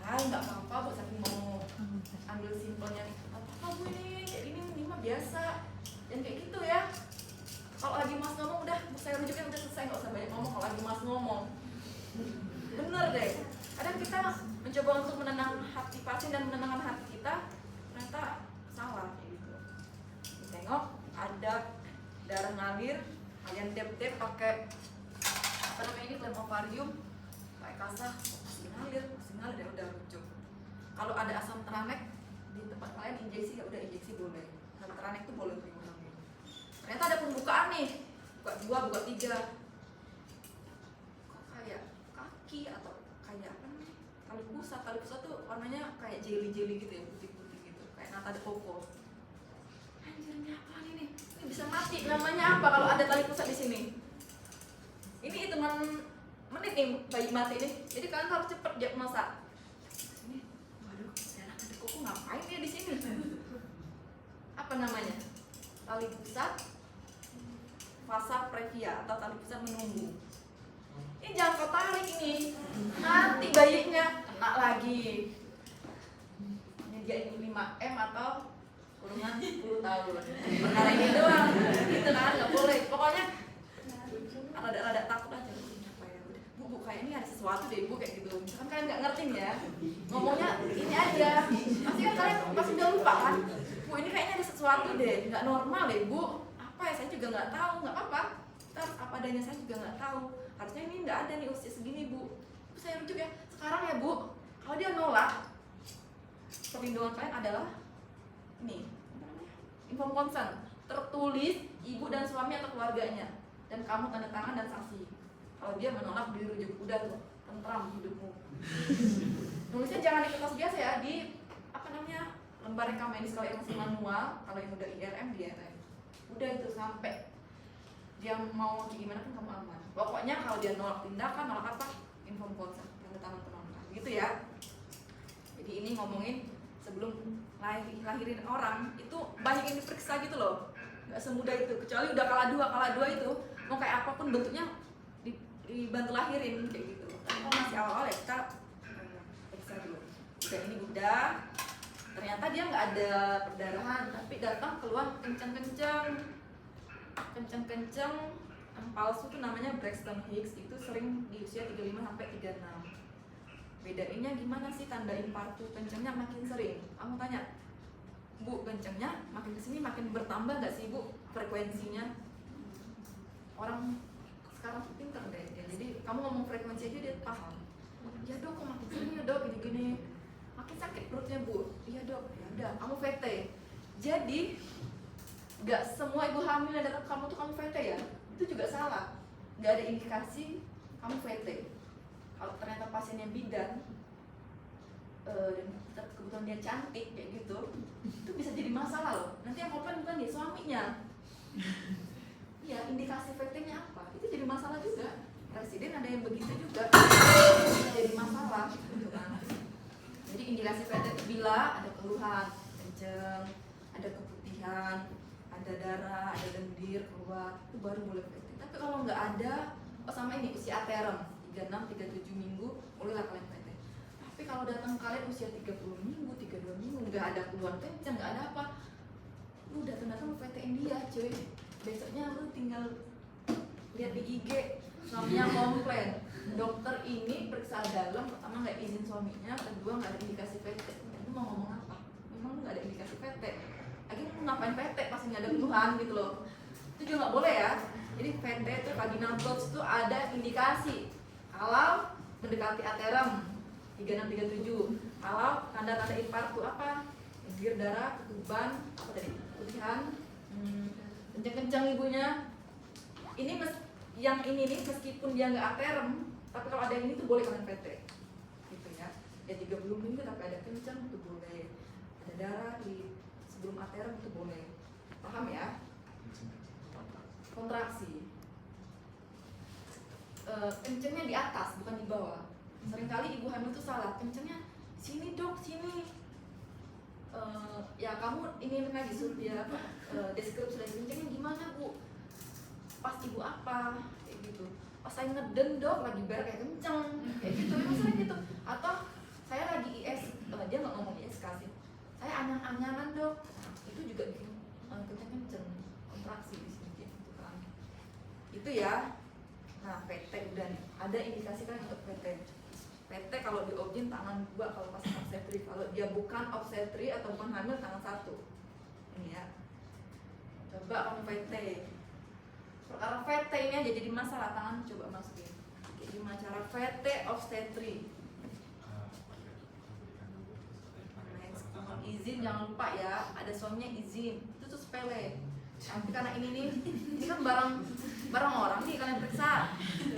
Speaker 1: Hai nggak apa-apa bu, saking mau ambil simpelnya. Apa bu ini kayak ini mah biasa. Dan kayak gitu ya. Kalau lagi mas ngomong udah, saya rujukin udah selesai, nggak usah banyak ngomong. Kalau lagi mas ngomong, bener deh. Kadang kita mencoba untuk menenang hati pasien dan menenangkan hati kita, ternyata salah kayak gitu. Tengok ada darah ngalir, kalian tap pakai apa namanya ini, lem ovarium, pakai kasah, masih ngalir ya udah rujuk. Kalau ada asam teranek di tempat kalian injeksi ya udah injeksi boleh. Asam teranek itu boleh diulangi. Ternyata ada pembukaan nih, buka 2, buka 3. Kok kayak kaki atau kayak apa nih? Tali pusat tuh warnanya kayak jelly gitu ya, putih-putih gitu, kayak nata de coco. Anjir ini apa nih? Ini bisa mati. Namanya apa kalau ada tali pusat di sini? Ini hitungan menit nih bayi mati nih. Jadi kalian harus cepet dia masak. Ini, waduh, nata de coco ngapain ya di sini? Apa namanya? Tali pusat fasa previa atau tali pusat menunggu. Ini jangan kau tarik ini, nanti bayinya kena lagi. Ini dia ini 5M atau kurungan 10 tahun. Perkara ini doang, gitu kan, nggak boleh. Pokoknya rada takut aja. Apa ya udah, bu kayak ini ada sesuatu deh bu kayak gitu. Misalkan kalian nggak ngerti ya, ngomongnya ini aja. Pasti kan kalian pasti udah lupa kan. Bu ini kayaknya ada sesuatu deh, nggak normal deh bu. Apa ya saya juga nggak tahu, nggak apa-apa. Terus apa adanya saya juga nggak tahu. Harusnya ini nggak ada nih usia segini bu. Saya rujuk ya sekarang ya bu. Kalau dia nolak, perlindungan kalian adalah ini inform consent tertulis ibu dan suami atau keluarganya dan kamu tanda tangan dan saksi. Kalau dia menolak dirujuk, udah tuh tentram hidupmu. Nulisnya jangan di kertas biasa ya, di apa namanya lembar rekam medis. Kalau yang masih manual, kalau yang udah IRM di IRM. Udah itu sampai dia mau gimana kan kamu aman. Pokoknya kalau dia nolak tindakan, nolak apa, inform consent, tanda tangan penolakan, gitu ya. Jadi ini ngomongin sebelum lahirin orang itu banyak yang diperiksa gitu loh, nggak semudah itu. Kecuali udah kala dua itu mau kayak apapun bentuknya dibantu lahirin kayak gitu. Tapi kalau masih awal ya kita periksa dulu. Udah ini udah, ternyata dia nggak ada perdarahan tapi datang keluar kenceng-kenceng palsu tuh namanya Braxton Hicks. Itu sering di usia 35 sampai 36. Bedainnya gimana sih tanda infartu? Kencengnya makin sering. Kamu tanya, bu kencengnya makin kesini makin bertambah nggak sih bu frekuensinya? Orang sekarang tuh pinter deh ya. Jadi kamu ngomong frekuensi aja dia paham. Ya dok, kok makin sering ya dok, gini-gini. Makin sakit perutnya bu. Iya dok, ya udah kamu VT. Jadi nggak semua ibu hamil yang datang ke kamu tuh kamu VT ya. Itu juga salah. Nggak ada indikasi kamu VT. Kalau ternyata pasiennya bidan dan kebetulan dia cantik kayak gitu, itu bisa jadi masalah loh. Nanti yang komplain bukan dia, suaminya. Iya, indikasi VT-nya apa? Itu jadi masalah juga. Presiden ada yang begitu juga, bisa jadi masalah gitu kan. Jadi indikasi VT itu bila ada keluhan kenceng, ada keputusan putihan, ada darah, ada lendir keluar, itu baru boleh PT. Tapi kalau nggak ada, sama ini usia aterem 36-37 minggu, bolehlah kalian PT. Tapi kalau datang kalian usia 30 minggu, 32 minggu, nggak ada keluhan kencang, nggak ada apa, lu datang-datang lu PT-in dia cuy. Besoknya lu tinggal lihat di IG, suaminya komplain, dokter ini periksa dalam, pertama nggak izin suaminya, kedua nggak ada indikasi PT. Lu mau ngomong apa? Memang lu nggak ada indikasi PT. Akhirnya lu ngapain PT pasti nggak ada keluhan gitu loh. Itu juga nggak boleh ya. Jadi PT itu vaginal growth itu ada indikasi kalau mendekati aterem 36-37. Kalau tanda-tanda infarksi apa? Lendir darah, ketuban, apa tadi? Putihan, kenceng-kenceng ibunya. Ini yang ini nih meskipun dia nggak aterem, tapi kalau ada ini tuh boleh kalian PT. Gitu ya. Ya 30 minggu tapi ada kenceng itu boleh. Ada darah di sebelum aterem itu boleh. Paham ya? Kontraksi. Kencengnya di atas bukan di bawah. Seringkali ibu hamil itu salah, kencengnya sini dok, sini. Ya kamu ini lagi suruh dia deskripsi lagi kencengnya gimana bu? Pas ibu apa? Kayak gitu. Pas saya ngeden dok, lagi berak kayak kenceng, kayak gitu. Emang sering gitu. Atau saya lagi IS, dia nggak ngomong IS kasih. Saya anyang-anyangan dok, itu juga bikin kenceng-kenceng, kontraksi di sini gitu kan. Itu ya. Nah, PT udah nih. Ada indikasi kan untuk PT. PT kalau di obgyn tangan 2 kalau pas obstetri. Kalau dia bukan obstetri atau bukan hamil tangan 1. Ini ya. Coba kamu PT. Perkara PT ini aja jadi masalah, tangan coba masukin. Kayak gimana cara PT obstetri? Next, mohon izin jangan lupa ya, ada suaminya izin. Itu tuh sepele. Nanti karena ini kan barang orang nih kalian periksa.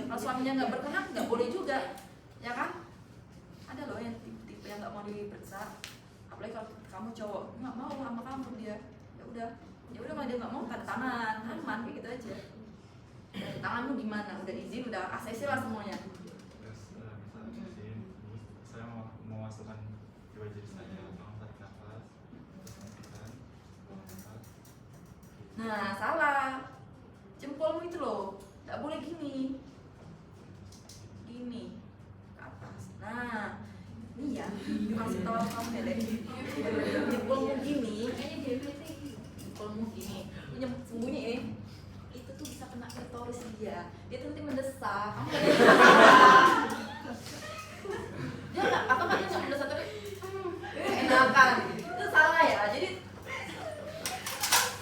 Speaker 1: Kalau suaminya nggak berkenan nggak boleh juga, ya kan? Ada loh yang tipe yang nggak mau diperiksa. Apalagi kalau kamu cowok nggak mau sama kamu dia, ya udah kalau dia nggak mau tanda tangan, aman kayak gitu aja. Dan tanganmu gimana? Udah izin, udah ACC lah semuanya.
Speaker 4: Terus misalnya izin, saya mau masukkan jiwa jadi saya, tolong tarik nafas, terus masukkan, buang nafas.
Speaker 1: Nah, salah. Jempolmu itu loh, nggak boleh gini. Gini ke atas. Nah, ini ya, kasih tahu kamu ya deh. Jempolmu gini, jempolmu gini. Ini sembunyi ini. Itu tuh bisa kena klitoris dia. Dia tuh nanti mendesak. Kamu nggak ada. Dia nggak, atau nggak dia nggak mendesak tapi enakan. Itu salah ya. Jadi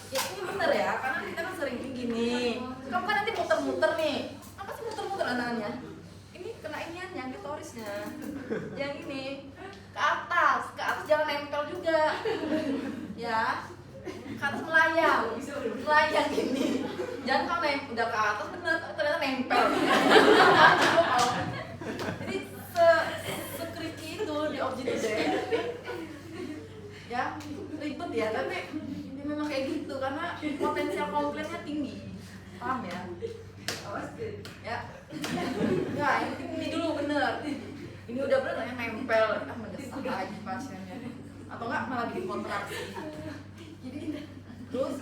Speaker 1: ya ini bener ya, karena kita kan sering gini. Kamu kan nanti muter-muter nih. Apa sih muter-muter anaknya? Ini kena iniannya, klitorisnya. Yang ini ke atas jangan nempel juga. Ya. Ke atas melayang gini. Jangan kalau udah ke atas bener, ternyata nempel. Jadi se-creepy itu di objek itu ya, ribet ya, tapi ini memang kayak gitu karena potensial komplainnya tinggi. Paham ya? Ya. Ya, ini dulu bener. Ini udah bener yang nempel, mendesak lagi pasiennya. Atau enggak malah bikin kontraksi. Jadi terus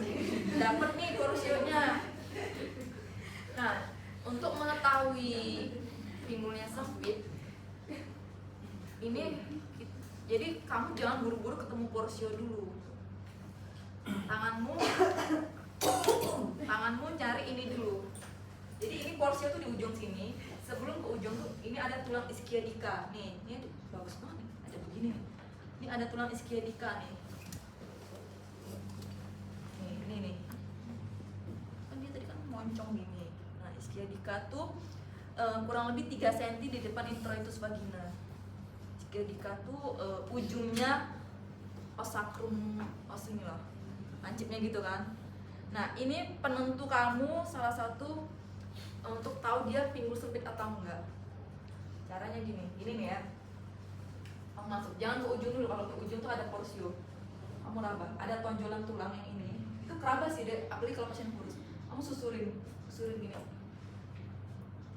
Speaker 1: dapat nih kursionya. Nah, untuk mengetahui pinggulnya sempit, ini jadi kamu jangan buru-buru ketemu porsio dulu. Tanganmu cari ini dulu. Jadi ini porsio tuh di ujung sini. Sebelum ke ujung tuh ini ada tulang ischiadica. Nih, ini tuh bagus banget nih. Ada begini nih. Ini ada tulang ischiadica nih. Nih. Kan dia tadi kan moncong gini. Nah, ischiadica tuh kurang lebih 3 cm di depan introitus vagina. Ischiadica tuh ujungnya os sacrum, os ini loh, lancipnya gitu kan. Nah, ini penentu kamu salah satu untuk tahu dia pinggul sempit atau enggak. Caranya gini nih ya. Kamu masuk, jangan ke ujung dulu. Kalau ke ujung tuh ada porsio. Kamu raba, ada tonjolan tulang yang ini. Itu keraba sih deh, apalagi kalau pasien kurus. Kamu susurin gini.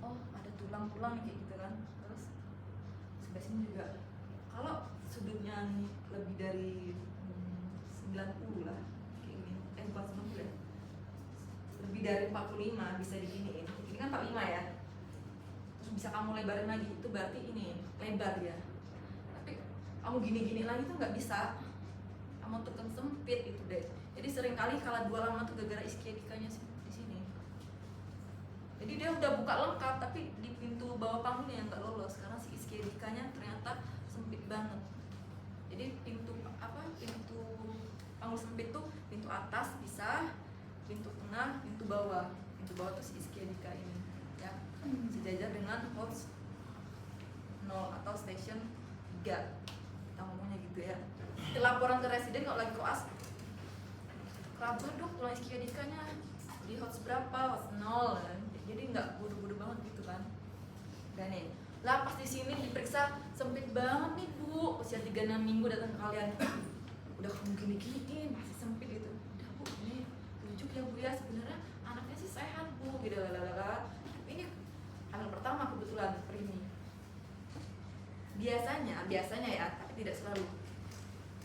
Speaker 1: Oh, ada tulang-tulang kayak gitu kan. Terus sebelah sini juga. Kalau sudutnya nih lebih dari 90 lah, kayak gini. bukan 90 ya, lebih dari 45 bisa diginiin. Ini kan 45 ya, terus bisa kamu lebarin lagi, itu berarti ini lebar ya. Tapi kamu gini-gini lagi tuh nggak bisa, kamu tekan sempit itu deh. Jadi seringkali kalau 2 lama tuh gara-gara iskiadikanya di sini. Jadi dia udah buka lengkap tapi di pintu bawah panggungnya yang nggak lolos karena si iskiadikanya ternyata sempit banget. Jadi pintu panggul sempit tuh pintu atas bisa, pintu tengah, pintu bawah. Pintu bawah tuh si iskiadika ini ya, sejajar dengan host 0 atau station 3. Kita ngomongnya gitu ya. Laporan ke residen kalau lagi koas, kabar dong pulang iskiadikanya di host berapa, host 0 kan. Jadi nggak bodoh-bodoh banget gitu kan. Dan nih lah pas di sini diperiksa sempit banget nih bu, usia 36 minggu datang ke kalian, udah kamu gini-giniin masih sempit gitu. Udah bu, ini rujuk ya bu ya, sebenarnya anaknya sih sehat bu gitu lalala. Ini hamil pertama kebetulan preemie. Biasanya ya, tapi tidak selalu.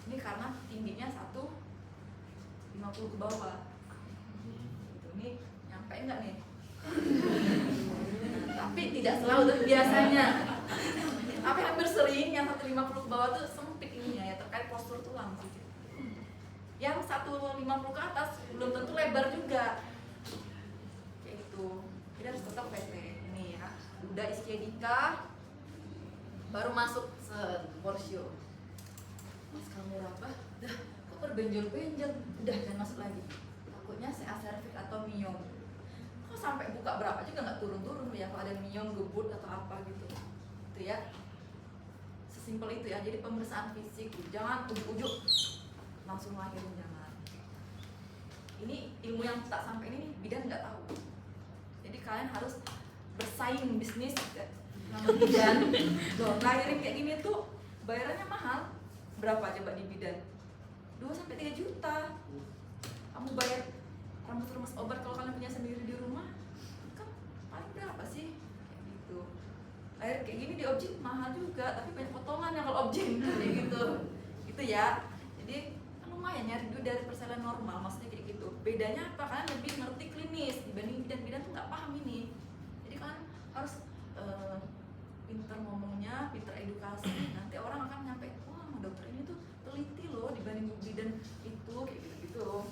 Speaker 1: Ini karena tingginya 150 ke bawah. Gitu. Ini nyampe enggak nih? Tapi tidak selalu, tapi biasanya. Tapi hampir sering yang 150 ke bawah tuh sempit ininya ya, terkait postur tulang sih. Yang 150 ke atas belum tentu lebar juga. Kayak gitu. Jadi harus tetap PT ini ya. Udah iskiadika, baru masuk porsio. Mas kamu apa? Dah, kok berbenjol-benjol? Udah jangan masuk lagi. Takutnya CA cervix atau miom. Kok sampai buka berapa juga nggak turun-turun ya kalau ada miom, gebut atau apa gitu. Itu ya. Sesimpel itu ya. Jadi pemeriksaan fisik, jangan ujuk-ujuk langsung lahirin, jangan. Ini ilmu yang tak sampai ini bidan nggak tahu. Jadi kalian harus bersaing bisnis sama bidan. Loh, lahirin kayak gini tuh bayarannya mahal. Berapa coba di bidan? 2-3 juta. Kamu bayar rambut remas obat kalau kalian punya sendiri di rumah kan paling berapa sih? Kayak gitu. Lahir kayak gini di objek mahal juga, tapi banyak potongan yang kalau objek kayak gitu. Gitu ya. Jadi kan lumayan nyari duit dari persalinan normal, maksudnya kayak gitu. Bedanya apa? Kalian lebih ngerti klinis dibanding bidan-bidan tuh nggak paham ini. Jadi kalian harus pinter ngomongnya, pinter edukasi. Nanti orang akan nyampe, wah dokter ini tuh teliti loh dibanding bidan itu kayak gitu-gitu.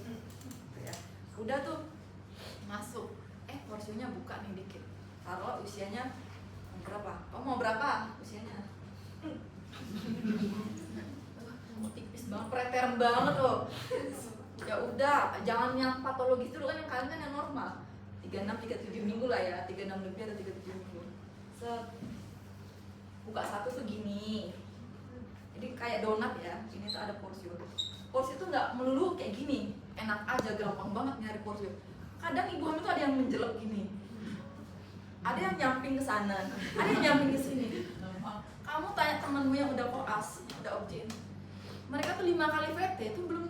Speaker 1: Ya. Udah tuh masuk, porsinya buka nih dikit. Taruh usianya berapa? Kamu mau berapa usianya? Tipis banget, preterm banget loh. Ya udah, jangan yang patologis dulu kan, yang kalian kan yang normal. 36-37 minggu lah ya, 36 lebih atau 37 minggu. Buka satu tuh gini. Jadi kayak donat ya, ini tuh ada porsio. Porsio tuh nggak melulu kayak gini, enak aja, gampang banget nyari porsio. Kadang ibu hamil tuh ada yang menjelek gini, ada yang nyamping ke sana, ada yang nyamping ke sini. Kamu tanya temenmu yang udah koas, udah objek, mereka tuh 5 kali VT itu belum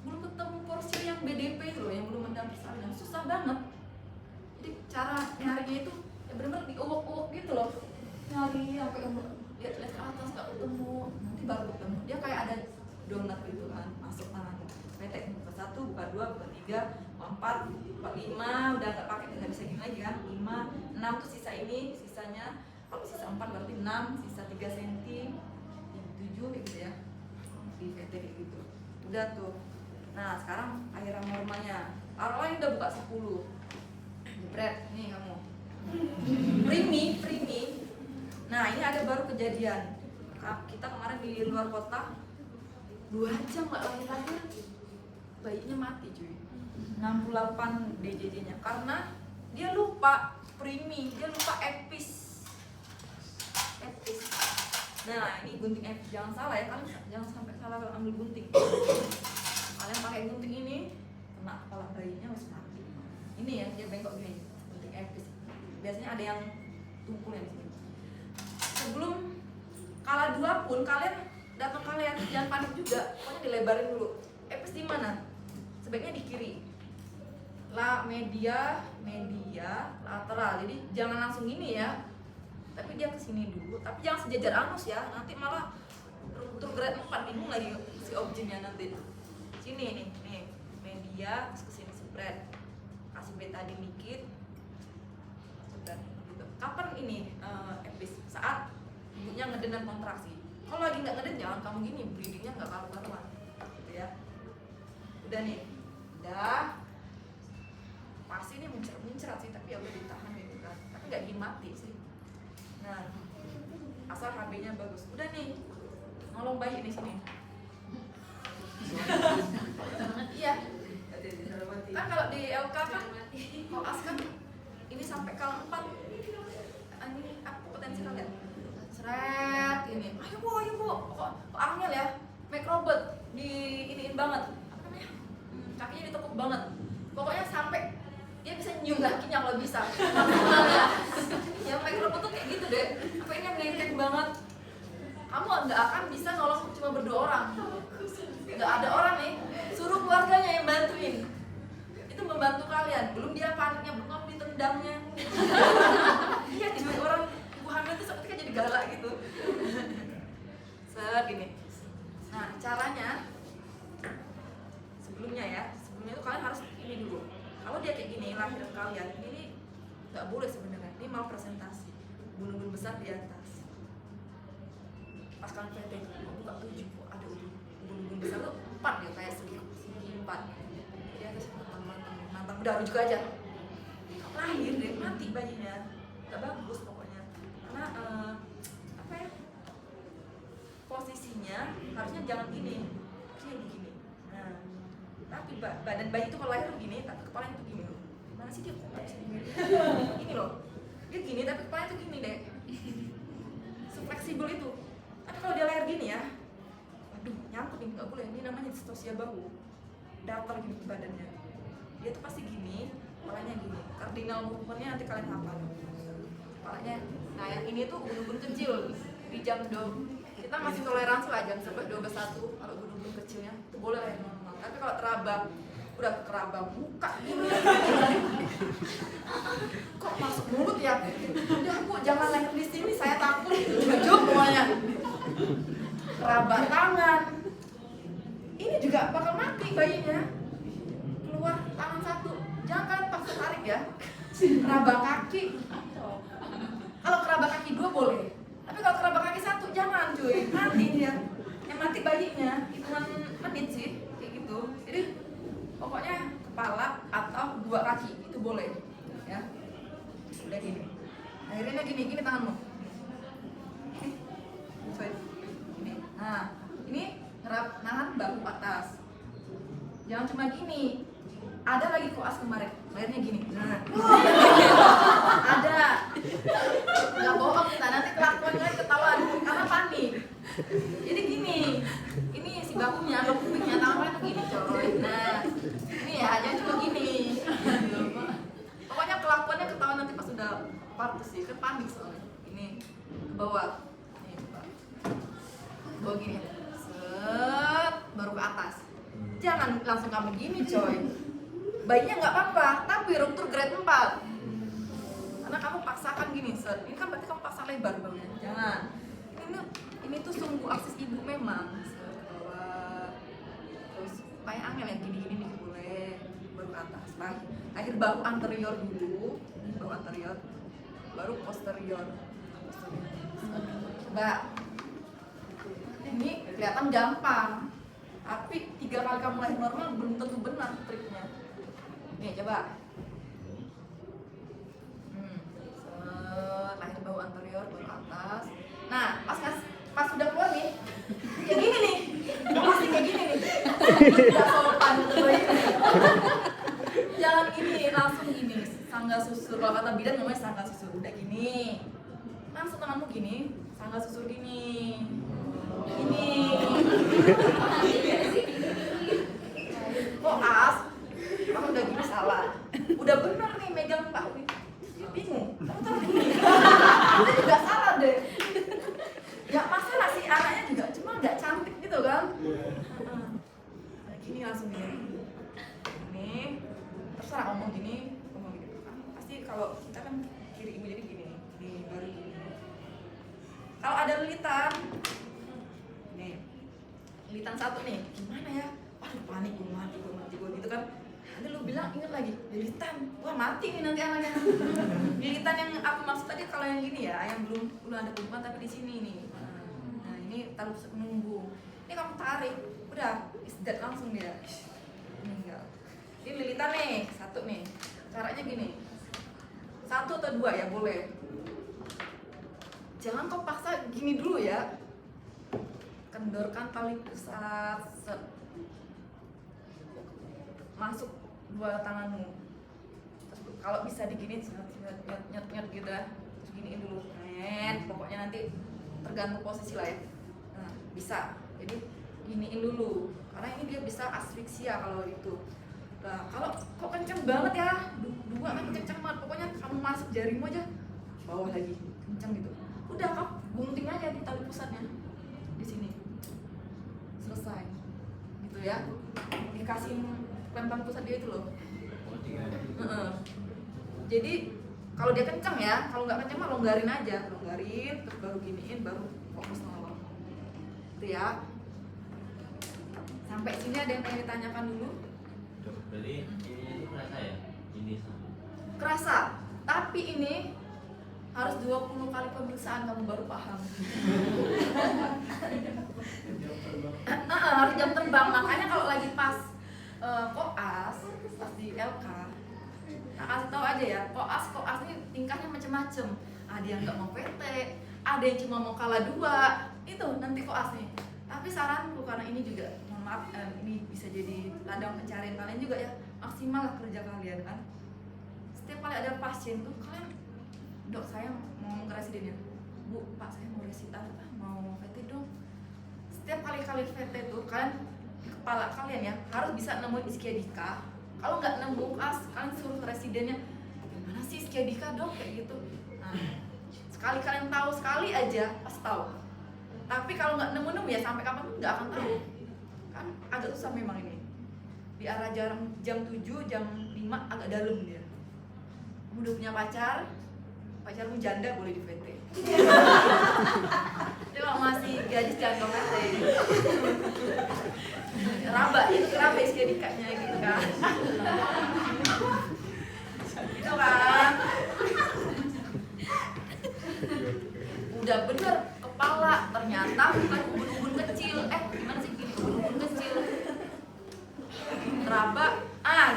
Speaker 1: ketemu porsio yang BDP itu loh, yang belum ada persalinan, susah banget. Jadi cara nyarinya itu ya benar-benar diuwek-uwek gitu loh, nyari sampai lihat ke atas nggak ketemu, nanti baru ketemu. Dia kayak ada donat gitu kan, masuk tangan. PT buka 1, buka 2, buka 3, buka 4, buka 5, udah nggak pakai, nggak bisa gini lagi kan. 5, 6 tuh sisa ini, sisanya kalau sisa 4 berarti 6, sisa 3 cm, 7 kayak gitu ya. Di PT kayak gitu. Udah tuh. Nah sekarang akhiran normanya. Arwah ini udah buka 10. Jebret, nih kamu. Preemie. Nah ini ada baru kejadian. Kita kemarin di luar kota 2 jam nggak lahir, bayinya mati cuy. 68 DJJ-nya karena dia lupa preemie, dia lupa epis. Nah ini gunting epis, jangan salah ya, kalian jangan sampai salah kalau ambil gunting. Kalian pakai gunting ini kena kepala bayinya masih mati. Ini ya dia bengkok gini, gunting epis. Biasanya ada yang tumpulnya di sini. Sebelum kala 2 pun kalian datang kalian jangan panik juga, pokoknya dilebarin dulu. Epis di mana? Sebaiknya di kiri. Media lateral. Jadi jangan langsung gini ya. Tapi dia ke sini dulu, tapi jangan sejajar anus ya. Nanti malah ruptur grade 4 bingung lagi si objeknya nanti. Sini nih, media terus ke sini. jebret, kasih betadine dikit, jebret gitu. Kapan ini epic? Saat ibunya ngeden dan kontraksi. Kalau lagi nggak ngeden jangan kamu gini, bleedingnya nggak karu-karuan gitu ya. Udah nih, udah pasti ini muncrat sih, tapi ya udah ditahan gitu kan, tapi nggak bikin mati sih. Nah, asal HB-nya bagus. Udah nih, nolong bayi di sini. Iya. Kan kalau di LK kan koas kan ini sampai kal 4. Ini apa potensi kalian? Seret ini. Ayo bu. Kok angel ya? Make robot di iniin banget. Apa namanya? Kakinya ditekuk banget. Pokoknya sampai dia bisa nyium kakinya kalau bisa. Maksimal ya. Ya make robot tuh kayak gitu deh. Apa ini ngekek banget. Kamu nggak akan bisa nolong cuma berdua orang. Nggak ada orang nih, suruh keluarganya yang bantuin. Itu membantu kalian. Belum dia paniknya, belum kamu ditendangnya. Iya, jadi orang ibu hamil tuh seperti kan jadi galak gitu. Gini. Nah, caranya sebelumnya itu kalian harus ini dulu. Kalau dia kayak gini, lahiran kalian ini nggak boleh sebenarnya. Ini mau presentasi, bulu-bulu besar di atas. Pas kalian PT, buka 7, ada bulu-bulu besar tuh 4 ya, kayak segi 4. Di atas mantap, udah rujuk aja. Lahir deh, mati bayinya, nggak bagus pokoknya. Karena apa ya? Posisinya harusnya jangan gini, harusnya begini. Nah, tapi badan bayi itu kalau lahir begini, tapi kepalanya tuh gini loh. Mana sih dia kok nggak bisa gini? Gini loh, dia gini tapi kepalanya tuh gini deh. Fleksibel itu. Tapi kalau dia lahir gini ya, waduh nyangkut nih, nggak boleh. Ini namanya distosia bahu, datar gini badannya. Dia tuh pasti gini, kepalanya gini. Kardinal movementnya nanti kalian hafal. Kepalanya, nah yang ini tuh ubun-ubun kecil di jam kita masih toleransi lah jam 11, 12, 1. Kalau ubun-ubun kecilnya itu boleh lah yang normal. Tapi kalau terabang, udah kerabang muka gini. Kok masuk mulut ya? Udah bu, jangan lahir di sini, saya takut. Jujur semuanya. Kerabang tangan. Ini juga bakal mati bayinya. Keluar tangan 1. Jangan kalian paksa tarik ya. Kerabang kaki. Kalau kerabang kaki 2 boleh. Tapi kalau kerabang kaki 1 jangan cuy, mati dia. Yang mati bayinya hitungan menit sih, kayak gitu. Jadi pokoknya kepala atau 2 kaki itu boleh ya. Udah gini. Akhirnya gini tanganmu. Ini. Nah, ini nahan bahu atas. Jangan cuma gini. Ada lagi koas kemarin, lahirnya gini. Nah. Ada. Nggak bohong kita, nanti kelakuannya ketahuan karena panik. Jadi gini. Ini si bahunya, kupingnya, tangannya tuh gini coy. Nah, ini ya, jangan cuma gini. Pokoknya kelakuannya ketahuan nanti pas udah partus sih, kan panik soalnya. Ini ke bawah. Ini ke bawah gini. Set, baru ke atas. Jangan langsung kamu gini coy. Bayinya nggak apa-apa, tapi ruptur grade 4. Karena kamu paksakan gini, set. Ini kan berarti kamu paksa lebar bahunya. Jangan. Ini tuh sungguh aksis ibu memang. Set, ke bawah. Terus kayak angel yang gini-gini nih boleh. Baru ke atas. Akhir bahu anterior dulu, bahu anterior, baru posterior. Coba. Ini kelihatan gampang, tapi 3 kali kamu lahir normal belum tentu benar triknya. Nih coba. Lahir bahu anterior baru atas. Nah pas sudah keluar nih, kayak gini nih, pasti kayak gini nih. Tidak sopan jangan ini langsung gini, sangga susur. Kalau kata bidan namanya sangga susur. Udah gini, langsung tanganmu gini, sangga susur gini. Ini kok kamu udah gini salah. Udah bener nih megang Pak Wi. Dia bingung. Kamu taruh gini. Itu juga salah deh. Gak masalah sih, anaknya juga cuma gak cantik gitu kan. Nah, gini langsung gini. Ini terserah ngomong gini pasti kalau kita kan kiri ibu jadi gini baru gini. Kalau ada lilitan nih, lilitan 1 nih, gimana ya? Aduh panik, gue mati gitu kan. Nanti lu bilang inget lagi lilitan, wah mati nih nanti anaknya. Lilitan yang aku maksud tadi kalau yang gini ya, yang belum ada pembukaan tapi di sini nih. Nah ini tali pusat penumbuh. Ini kamu tarik, udah isdat langsung dia meninggal. Ini lilitan nih, satu nih. Caranya gini, 1 atau 2 ya boleh. Jangan kau paksa gini dulu ya. Kendorkan tali pusat, set. Masuk 2 tanganmu. Terus kalau bisa digini nyet gitu ya. Terus giniin dulu. Pokoknya nanti tergantung posisi lah ya. Nah, bisa. Jadi giniin dulu. Karena ini dia bisa asfiksia kalau itu. Nah, kalau kok kenceng banget ya. 2 kan kenceng banget. Pokoknya kamu masuk jarimu aja bawah lagi. Kenceng gitu. Udah kau gunting aja di tali pusatnya. Di sini. Selesai. Gitu ya. Dikasih lempar pusat dia itu loh.
Speaker 2: Oh, 3.
Speaker 1: Jadi kalau dia kencang ya, kalau nggak kencang mah longgarin aja, longgarin terus baru giniin, baru fokus nolong. Itu ya. Sampai sini ada yang pengen ditanyakan dulu?
Speaker 2: Berarti ini itu kerasa ya? Ini sama.
Speaker 1: Kerasa, tapi ini harus 20 kali pemeriksaan kamu baru paham. Harus jam terbang, makanya kalau lagi pas koas, pas di LK, nah kasih tahu aja ya, koas ini tingkahnya macam-macam. Ada yang nggak mau PT, ada yang cuma mau kalah 2, itu nanti koas nih. Tapi saranku karena ini juga, mohon maaf, ini bisa jadi ladang pencarian kalian juga ya, maksimal lah kerja kalian kan. Setiap kali ada pasien tuh kalian, dok saya mau ke residennya, bu pak saya mau resitan, mau PT dong. Setiap kali VT tuh kalian di kepala kalian ya harus bisa nemuin iskiadika. Kalau nggak nemu kalian suruh ke residennya, gimana sih iskiadika dok kayak gitu. Nah, sekali kalian tahu, sekali aja pasti tahu. Tapi kalau nggak nemu ya sampai kapan pun nggak akan tahu. Kan agak susah memang ini. Di arah jam 7, jam 5 agak dalam dia. Kamu udah punya pacarmu janda boleh di VT. Tapi kalau masih gadis jangan ke VT. Raba, itu keraba iskiadikanya gitu kan. Gitu kan. Udah bener kepala, ternyata bukan ubun-ubun kecil. Gimana sih gini, ubun-ubun kecil. Raba,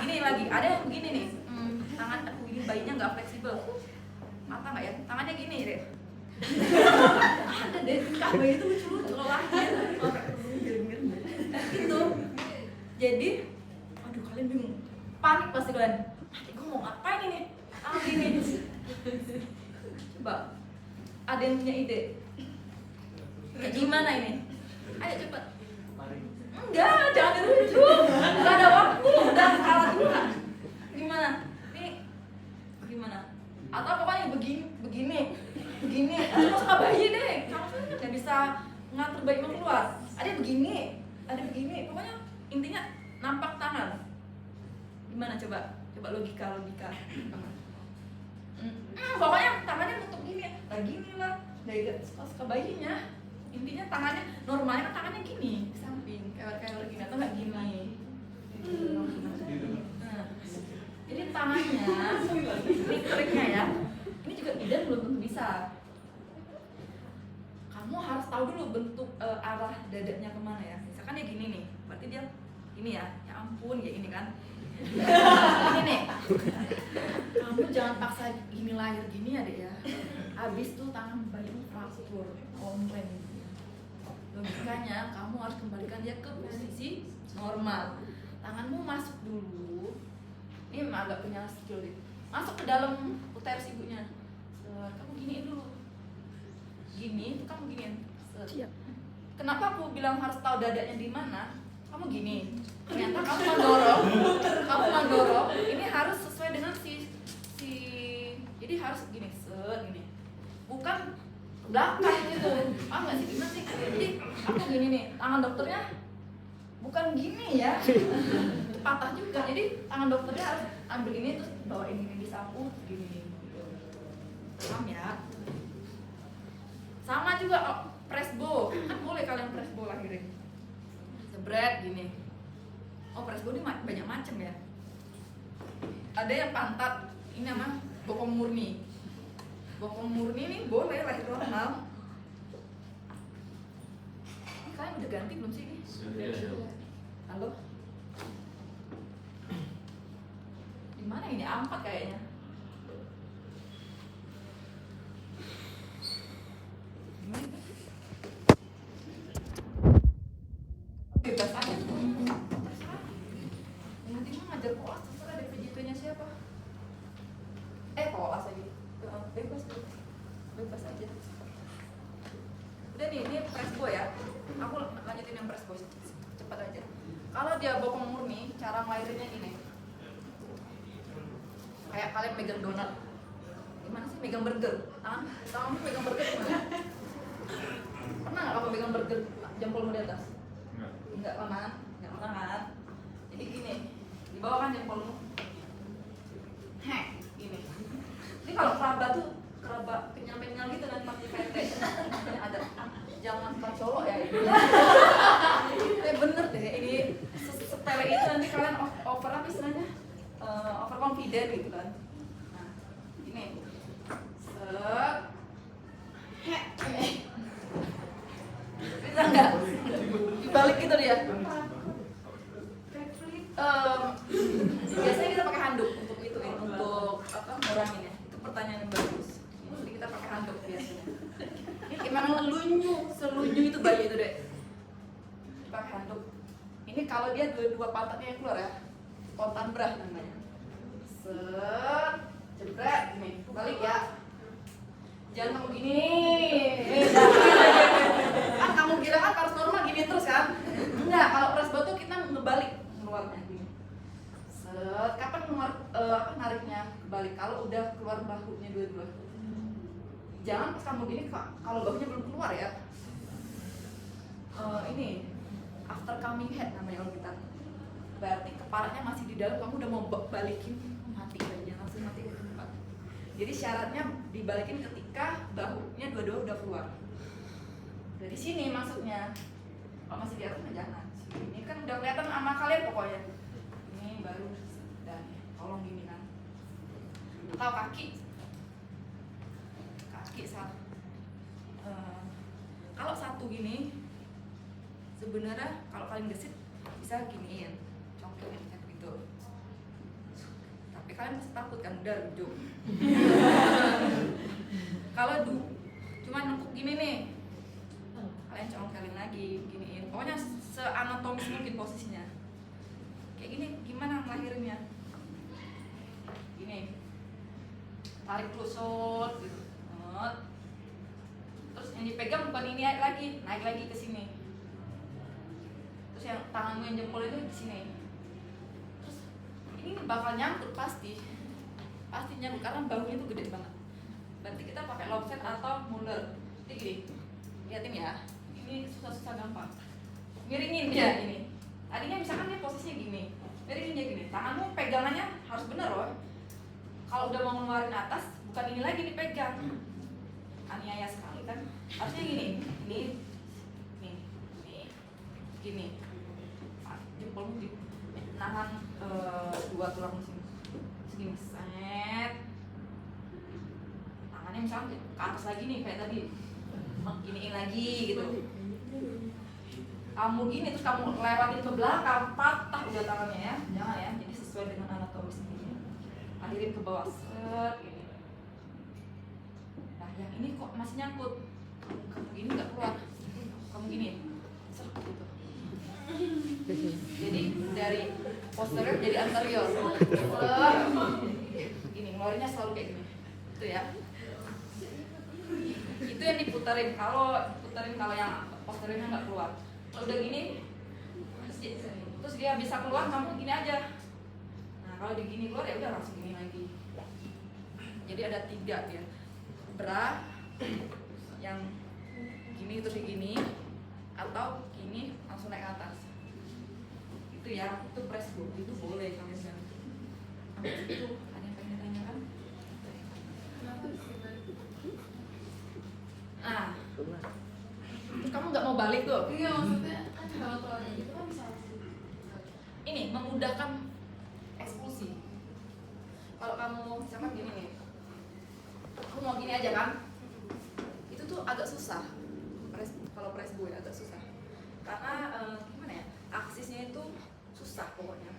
Speaker 1: gini lagi, ada yang begini nih. Tangan aku gini, bayinya nggak fleksibel. Mata nggak ya? Tangannya gini deh. Ada deh, kak bayi itu lucu-lucu kalau lahir. Gitu. Jadi, aduh kalian bingung, panik pasti kalian. Gue mau ngapain ini? Gini. Coba, ada yang punya ide? Kayak gimana ini? Ayo cepet. Enggak, jangan dirujuk. Enggak ada waktu, udah kalah 2. Gimana? Nih, gimana? Atau pokoknya begini. Atau suka bayi deh. Kamu kan nggak bisa ngatur bayi mau keluar. Ada begini. Pokoknya intinya nampak tangan. Gimana coba logika. Pokoknya tangannya nutup gini. Gini lah. Dari suka bayinya. Intinya tangannya normalnya kan tangannya gini di samping kayak gini atau nggak gini. Nah, jadi tangannya ini triknya ya. Ini juga bidan belum tentu bisa. Kamu harus tahu dulu bentuk arah dadanya kemana ya. Misalkan dia gini nih, berarti dia ini ya. Ya ampun ya ini kan. Ini nih. Kamu jangan paksa gini lahir gini ya dek ya. Abis tuh tangan bayimu fraktur, komplain. Logikanya kamu harus kembalikan dia ke posisi normal. Tanganmu masuk dulu. Ini agak punya skill deh. Masuk ke dalam uterus ibunya. Kamu giniin dulu. Gini, kamu giniin. Kenapa aku bilang harus tahu dadanya di mana? Kamu gini. Ternyata kamu mendorong. Ini harus sesuai dengan jadi harus gini, gini. Bukan belakang gitu. Nggak sih gimana sih? Jadi aku gini nih, tangan dokternya bukan gini ya. Itu patah juga. Jadi tangan dokternya harus ambil ini terus bawain ini disapu gini. Paham ya? Sama juga presbo, kan boleh kalian presbo lahirin. Jebret gini. Presbo ini banyak macam ya. ada yang pantat, ini nama bokong murni. Bokong murni ini boleh lahir normal. Ini kalian udah ganti belum sih ini?
Speaker 2: Sudah.
Speaker 1: Halo? Di mana ini? A4 kayaknya. Gimana ini? Bebas aja tuh. Terserah. Yang penting mah ngajar koas, terserah DPJP-nya siapa. Koas aja. Bebas. Bebas aja. Udah nih, ini presbo ya. Aku lanjutin yang presbo. Cepat aja. Kalau dia bokong murni, cara ngelahirinnya gini. Kayak kalian megang donat. Gimana sih megang burger? Tanganmu megang burger gimana? Pernah nggak kamu megang burger jempolmu di atas? Enggak pernah kan? Jadi gini, di bawah kan jempolmu. Gini. Ini kalau keraba tuh, keraba kenyal-kenyal gitu dan pakai pete. Ini ada jangan colok ya ini. Bener deh, ini sepele itu nanti kalian over apa istilahnya? Over confident gitu kan. Nah, ini. Bisa nggak? Dibalik gitu dia. Biasanya kita pakai handuk untuk itu ya, untuk apa ngurangin ya. Itu pertanyaan yang bagus. Jadi kita pakai handuk biasanya. Ini gimana selunyu itu bayi itu deh. Pakai handuk. Ini kalau dia dua pantatnya yang keluar ya, spontan brah namanya. Jebret gini, balik ya. Jangan kamu gini. Kan kamu kira kan harus normal gini terus kan? Enggak, kalau press batu kita ngebalik keluarnya gini. Kapan nariknya kebalik? Kalau udah keluar bahunya dua-dua. Jangan pas kamu gini kalau bahunya belum keluar ya. Ini after coming head namanya kalau kita. Berarti kepalanya masih di dalam, kamu udah mau balikin, mati aja, langsung mati ke tempat. Jadi syaratnya dibalikin ketika bahunya dua-dua udah keluar. Dari sini maksudnya. Kalau masih di atas mah jangan. Ini kan udah kelihatan sama kalian pokoknya. Ini baru dan tolong gini kan. Atau kaki satu. Kalau satu gini, sebenarnya kalau kalian gesit bisa giniin, congkelin kayak gitu. Tapi kalian masih takut kan udah ujung. Kalau cuma nengkuk gini nih, kalian congkelin lagi, giniin. Pokoknya seanatomis mungkin posisinya. Kayak gini, gimana ngelahirinnya? Gini, tarik lusut gitu. Terus yang dipegang bukan ini lagi, naik lagi ke sini. Terus yang tanganmu yang jempol itu di sini. Terus ini bakal nyangkut pasti nyangkut karena bahunya itu gede banget. Berarti kita pakai lobster atau muller. Jadi gini, liatin ya. Ini susah-susah gampang. Miringin ya ini. Tadinya misalkan dia posisinya gini, miringin dia gini. Tanganmu pegangannya harus bener loh. Kalau udah mau ngeluarin atas, bukan ini lagi dipegang. Aniaya sekali kan. Harusnya gini, gini. Jempolmu nahan dua tulang di sini. Segini, set. Tangannya misalnya ke atas lagi nih kayak tadi. Giniin lagi gitu. Kamu gini terus kamu lewatin ke belakang, patah udah tangannya ya. Jangan ya. Jadi sesuai dengan anatomis ini. Akhirin ke bawah, set gini. Nah, yang ini kok masih nyangkut. Kamu gini nggak keluar. Kamu gini, set gitu. Jadi dari posterior jadi anterior. Gini, ngeluarinnya selalu kayak gini. Itu ya. Itu yang diputerin. Kalau yang posteriornya nggak keluar. Kalau udah gini, terus dia bisa keluar, kamu gini aja. Nah, kalau di gini keluar ya udah langsung gini lagi. Jadi ada 3 dia. Bra yang gini terus gini, atau gini langsung naik ke atas. Itu ya, itu press book itu boleh kalian ganti. Itu ada yang pengen ditanyakan? Nah, terus kamu nggak mau balik tuh?
Speaker 3: Iya, maksudnya kan kalau keluarga itu kan bisa
Speaker 1: Ini memudahkan eksklusi. gini aja kan, itu tuh agak susah. Kalau press boy agak susah karena gimana ya, aksisnya itu susah pokoknya.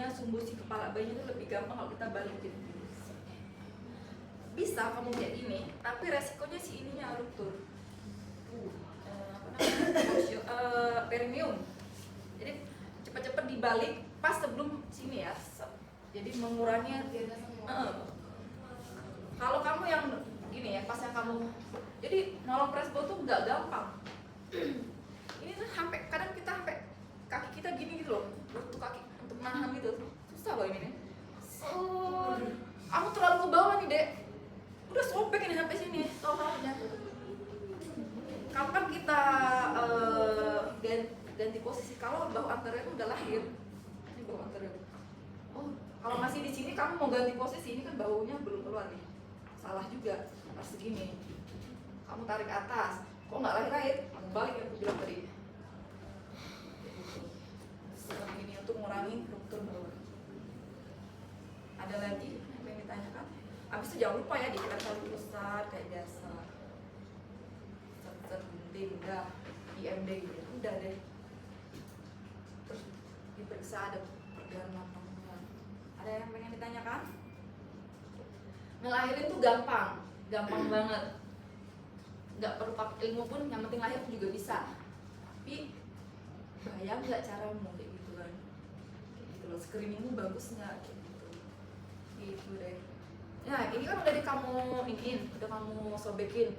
Speaker 1: Sumbu si kepala bayinya itu lebih gampang kalau kita balikin. Bisa kamu kayak gini, tapi resikonya si ininya ruptur. Apa namanya? Perineum. Jadi cepet-cepet dibalik pas sebelum sini ya. Jadi mengurangi. Kalau kamu yang gini ya, pas yang kamu, jadi nolong press bow tuh nggak gampang. Ini tuh sampai kadang kita sampai kaki kita gini gitu loh, untuk kaki untuk nahan gitu, susah loh ini nih. Kamu terlalu ke bawah nih dek, udah sobek ini sampai sini, tolongnya. Kapan kita ganti posisi? Kalau bahu anterior itu udah lahir, ini bahu anterior. Oh, kalau masih di sini kamu mau ganti posisi, ini kan bahunya belum keluar nih. Salah juga, pas segini kamu tarik atas, kok nggak lahir-lahir, kamu balik yang aku bilang tadi. Seperti ini untuk mengurangi ruptur bawah. Ada lagi yang pengen ditanyakan? Abis itu jangan lupa ya dikira kali besar kayak biasa. Penting udah IMD gitu, udah deh. Terus diperiksa ada pergerakan lambungnya. Ada yang pengen ditanyakan? Ngelahirin tuh gampang banget. Nggak perlu pakai ilmu pun, yang penting lahir juga bisa. Tapi bayang nggak caramu kayak gitu kan? Kayak gitu loh, screeningmu bagus nggak kayak gitu. Gitu deh. Nah ini kan udah kamu iniin, udah kamu sobekin.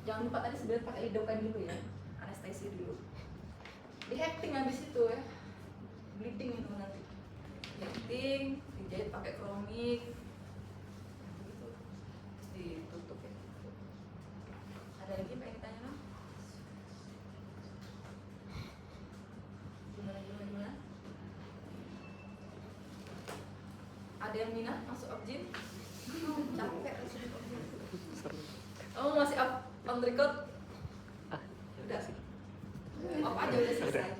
Speaker 1: Jangan lupa tadi sebenarnya pakai lidocaine dulu ya, anestesi dulu. Di hecting habis itu ya, bleeding itu nanti. Hecting, dijahit pakai kromik. Ditutup ya. Ada lagi pengen ditanya no? Gimana? Ada yang minat masuk objin? Capek rasanya objin. Oh masih on record? Udah. Off aja udah selesai.